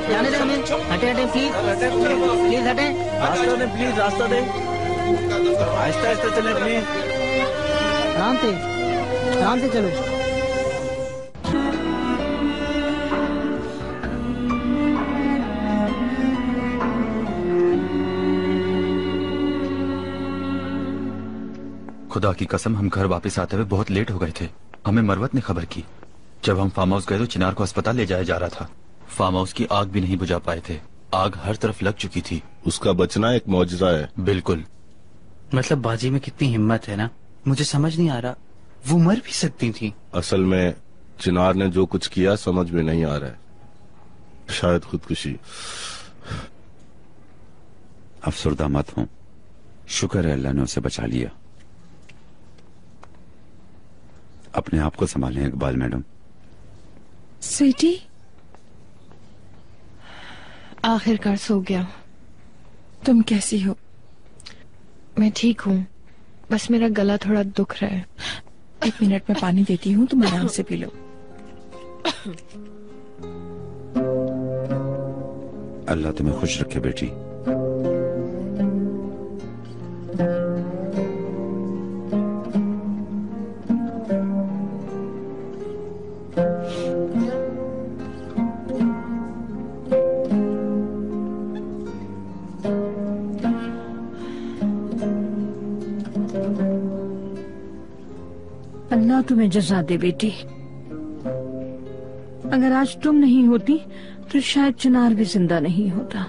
जाने दे हमें, हटे हटे प्लीज, प्लीज हटे। रास्ता दे प्लीज, रास्ता दे, आहिस्ता आहिस्ता चले प्लीज। आराम से चलो। खुदा की कसम, हम घर वापस आते हुए बहुत लेट हो गए थे। हमें मरवत ने खबर की। जब हम फार्म हाउस गए तो चिनार को अस्पताल ले जाया जा रहा था। फार्म हाउस की आग भी नहीं बुझा पाए थे। आग हर तरफ लग चुकी थी। उसका बचना एक मौजज़ा है। बिल्कुल। मतलब बाजी में कितनी हिम्मत है ना, मुझे समझ नहीं आ रहा, वो मर भी सकती थी। असल में चिनार ने जो कुछ किया समझ में नहीं आ रहा है, शायद खुदकुशी। अफसरदा मत हो, शुक्र है अल्लाह ने उसे बचा लिया। अपने आप को संभालें इकबाल मैडम। स्वीटी, आखिरकार सो गया। तुम कैसी हो? मैं ठीक हूँ, बस मेरा गला थोड़ा दुख रहा है। 1 मिनट में पानी देती हूँ, तुम आराम से पी लो। अल्लाह तुम्हें खुश रखे बेटी। अल्लाह तुम्हें जज़ा दे बेटी। अगर आज तुम नहीं होती तो शायद चिनार भी जिंदा नहीं होता।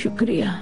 शुक्रिया।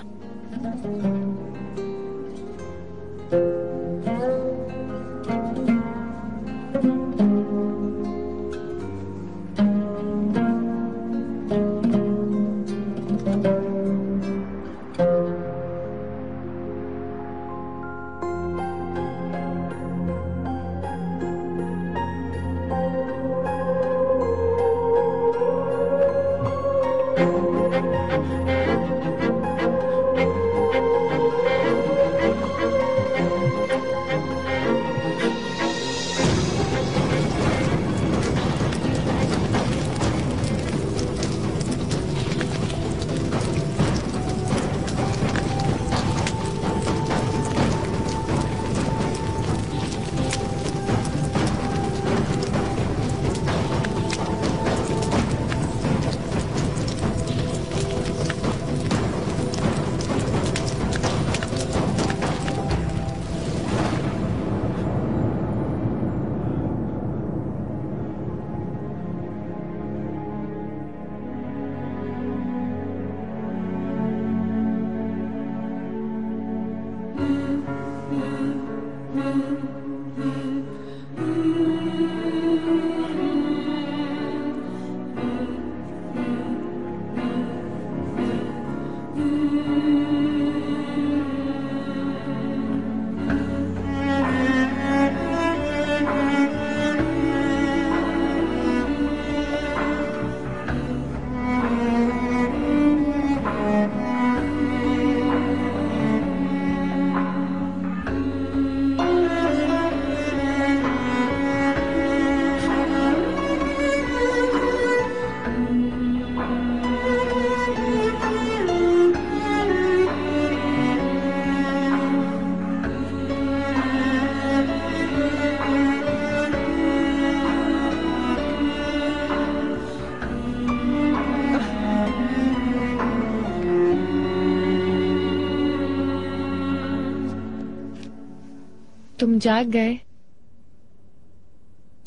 तुम जाग गए?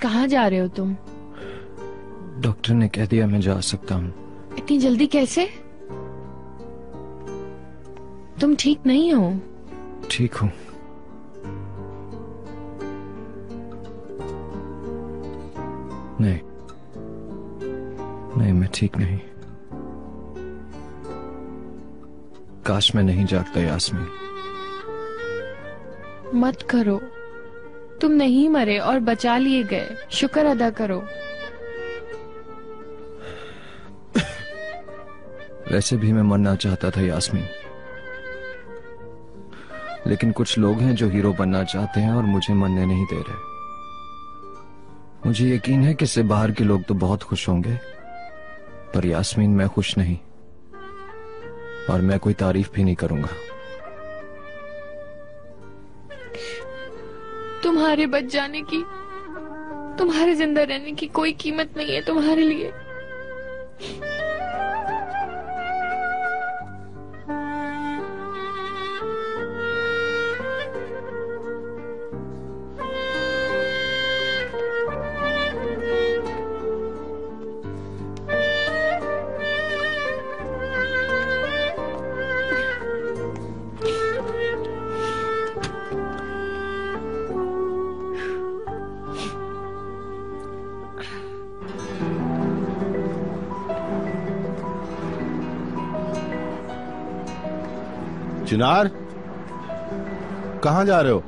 कहाँ जा रहे हो तुम? डॉक्टर ने कह दिया मैं जा सकता हूँ। इतनी जल्दी कैसे? तुम ठीक नहीं हो? ठीक हूँ। नहीं नहीं, मैं ठीक नहीं। काश मैं नहीं जागता यास्मीन। मत करो, तुम नहीं मरे और बचा लिए गए। शुक्र अदा करो। वैसे भी मैं मरना चाहता था यास्मीन, लेकिन कुछ लोग हैं जो हीरो बनना चाहते हैं और मुझे मरने नहीं दे रहे। मुझे यकीन है कि इससे बाहर के लोग तो बहुत खुश होंगे, पर यास्मीन, मैं खुश नहीं और मैं कोई तारीफ भी नहीं करूंगा। तुम्हारे बच जाने की, तुम्हारे जिंदा रहने की कोई कीमत नहीं है तुम्हारे लिए। चिनार, कहाँ जा रहे हो?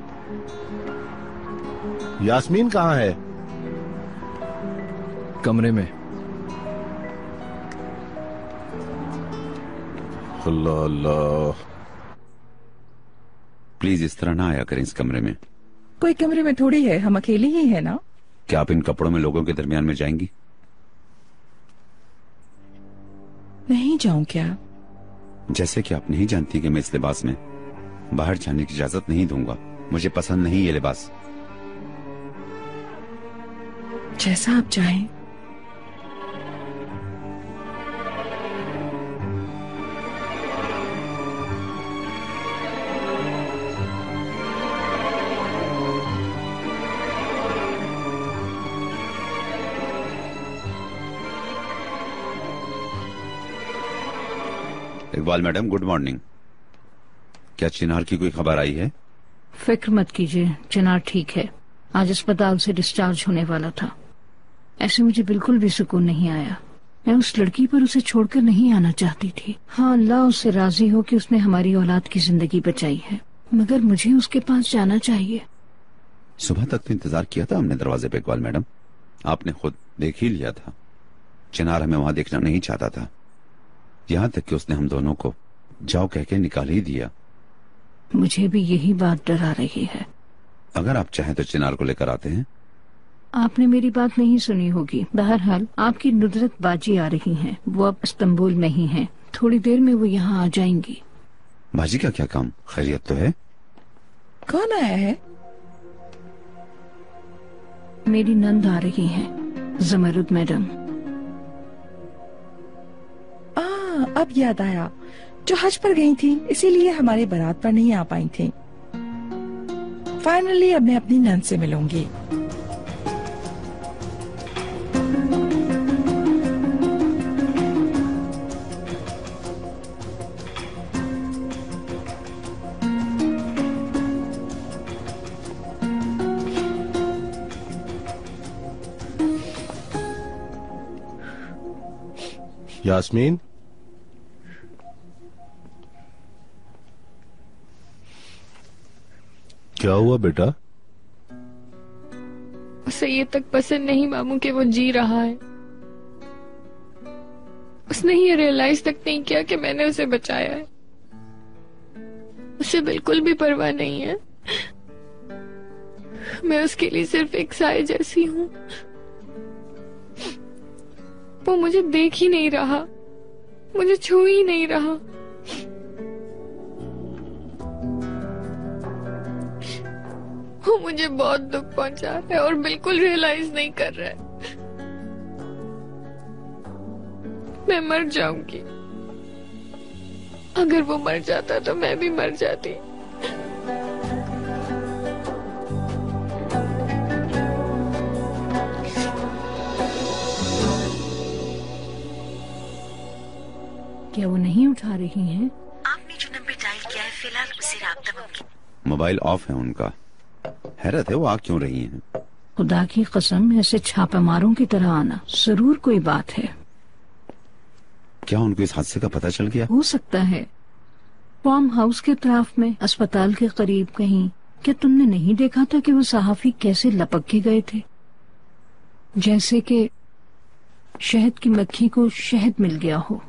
यास्मीन कहाँ है? कमरे में। अल्लाह अल्लाह। प्लीज इस तरह ना आया करें इस कमरे में। कोई कमरे में थोड़ी है, हम अकेले ही है ना। क्या आप इन कपड़ों में लोगों के दरमियान में जाएंगी? नहीं जाऊं क्या? जैसे कि आप नहीं जानती कि मैं इस लिबास में बाहर जाने की इजाजत नहीं दूंगा। मुझे पसंद नहीं ये लिबास। जैसा आप चाहें। Iqbal madam, good morning. क्या चिनार की कोई खबर आई है? फिक्र मत कीजिए, चिनार ठीक है। आज अस्पताल से डिस्चार्ज होने वाला था। ऐसे मुझे बिल्कुल भी सुकून नहीं आया। मैं उस लड़की पर उसे छोड़कर नहीं आना चाहती थी। हाँ, अल्लाह उससे राजी हो कि उसने हमारी औलाद की जिंदगी बचाई है, मगर मुझे उसके पास जाना चाहिए। सुबह तक तो इंतजार किया था हमने दरवाजे पे इकबाल मैडम। आपने खुद देख ही लिया था। चिनार हमें वहां देखना नहीं चाहता था, यहाँ तक कि उसने हम दोनों को जाओ कह के निकाल ही दिया। मुझे भी यही बात डरा रही है। अगर आप चाहें तो चिनार को लेकर आते हैं। आपने मेरी बात नहीं सुनी होगी। बहरहाल आपकी नुदरत बाजी आ रही हैं। वो अब इस्तांबुल में ही हैं। थोड़ी देर में वो यहाँ आ जाएंगी। बाजी का क्या काम? खैरियत तो है? कौन आया है? मेरी नंद आ रही हैं, जमरुद मैडम। अब याद आया, जो हज पर गई थी इसीलिए हमारे बारात पर नहीं आ पाई थी। फाइनली अब मैं अपनी नंद से मिलूंगी। यास्मीन, क्या हुआ बेटा? उसे ये तक पसंद नहीं मामू कि वो जी रहा है। उसने ये रियलाइज तक नहीं किया कि मैंने उसे बचाया है। उसे बिल्कुल भी परवाह नहीं है। मैं उसके लिए सिर्फ एक साए जैसी हूँ। वो मुझे देख ही नहीं रहा, मुझे छू ही नहीं रहा। वो मुझे बहुत दुख पहुंचा रहा है और बिल्कुल रियलाइज नहीं कर रहा है। मैं मर जाऊंगी। अगर वो मर जाता तो मैं भी मर जाती। क्या वो नहीं उठा रही हैं? आपने जो नंबर डायल किया है फिलहाल उससे राब्ता मुमकिन। मोबाइल ऑफ है उनका। हैरत है वो आ क्यों रही हैं? खुदा की कसम, ऐसे छापेमारों की तरह आना, जरूर कोई बात है। क्या उनको इस हादसे का पता चल गया? हो सकता है। फार्म हाउस के अतराफ में, अस्पताल के करीब कहीं। क्या तुमने नहीं देखा था कि वो सहाफी कैसे लपक के गए थे? जैसे कि शहद की मक्खी को शहद मिल गया हो।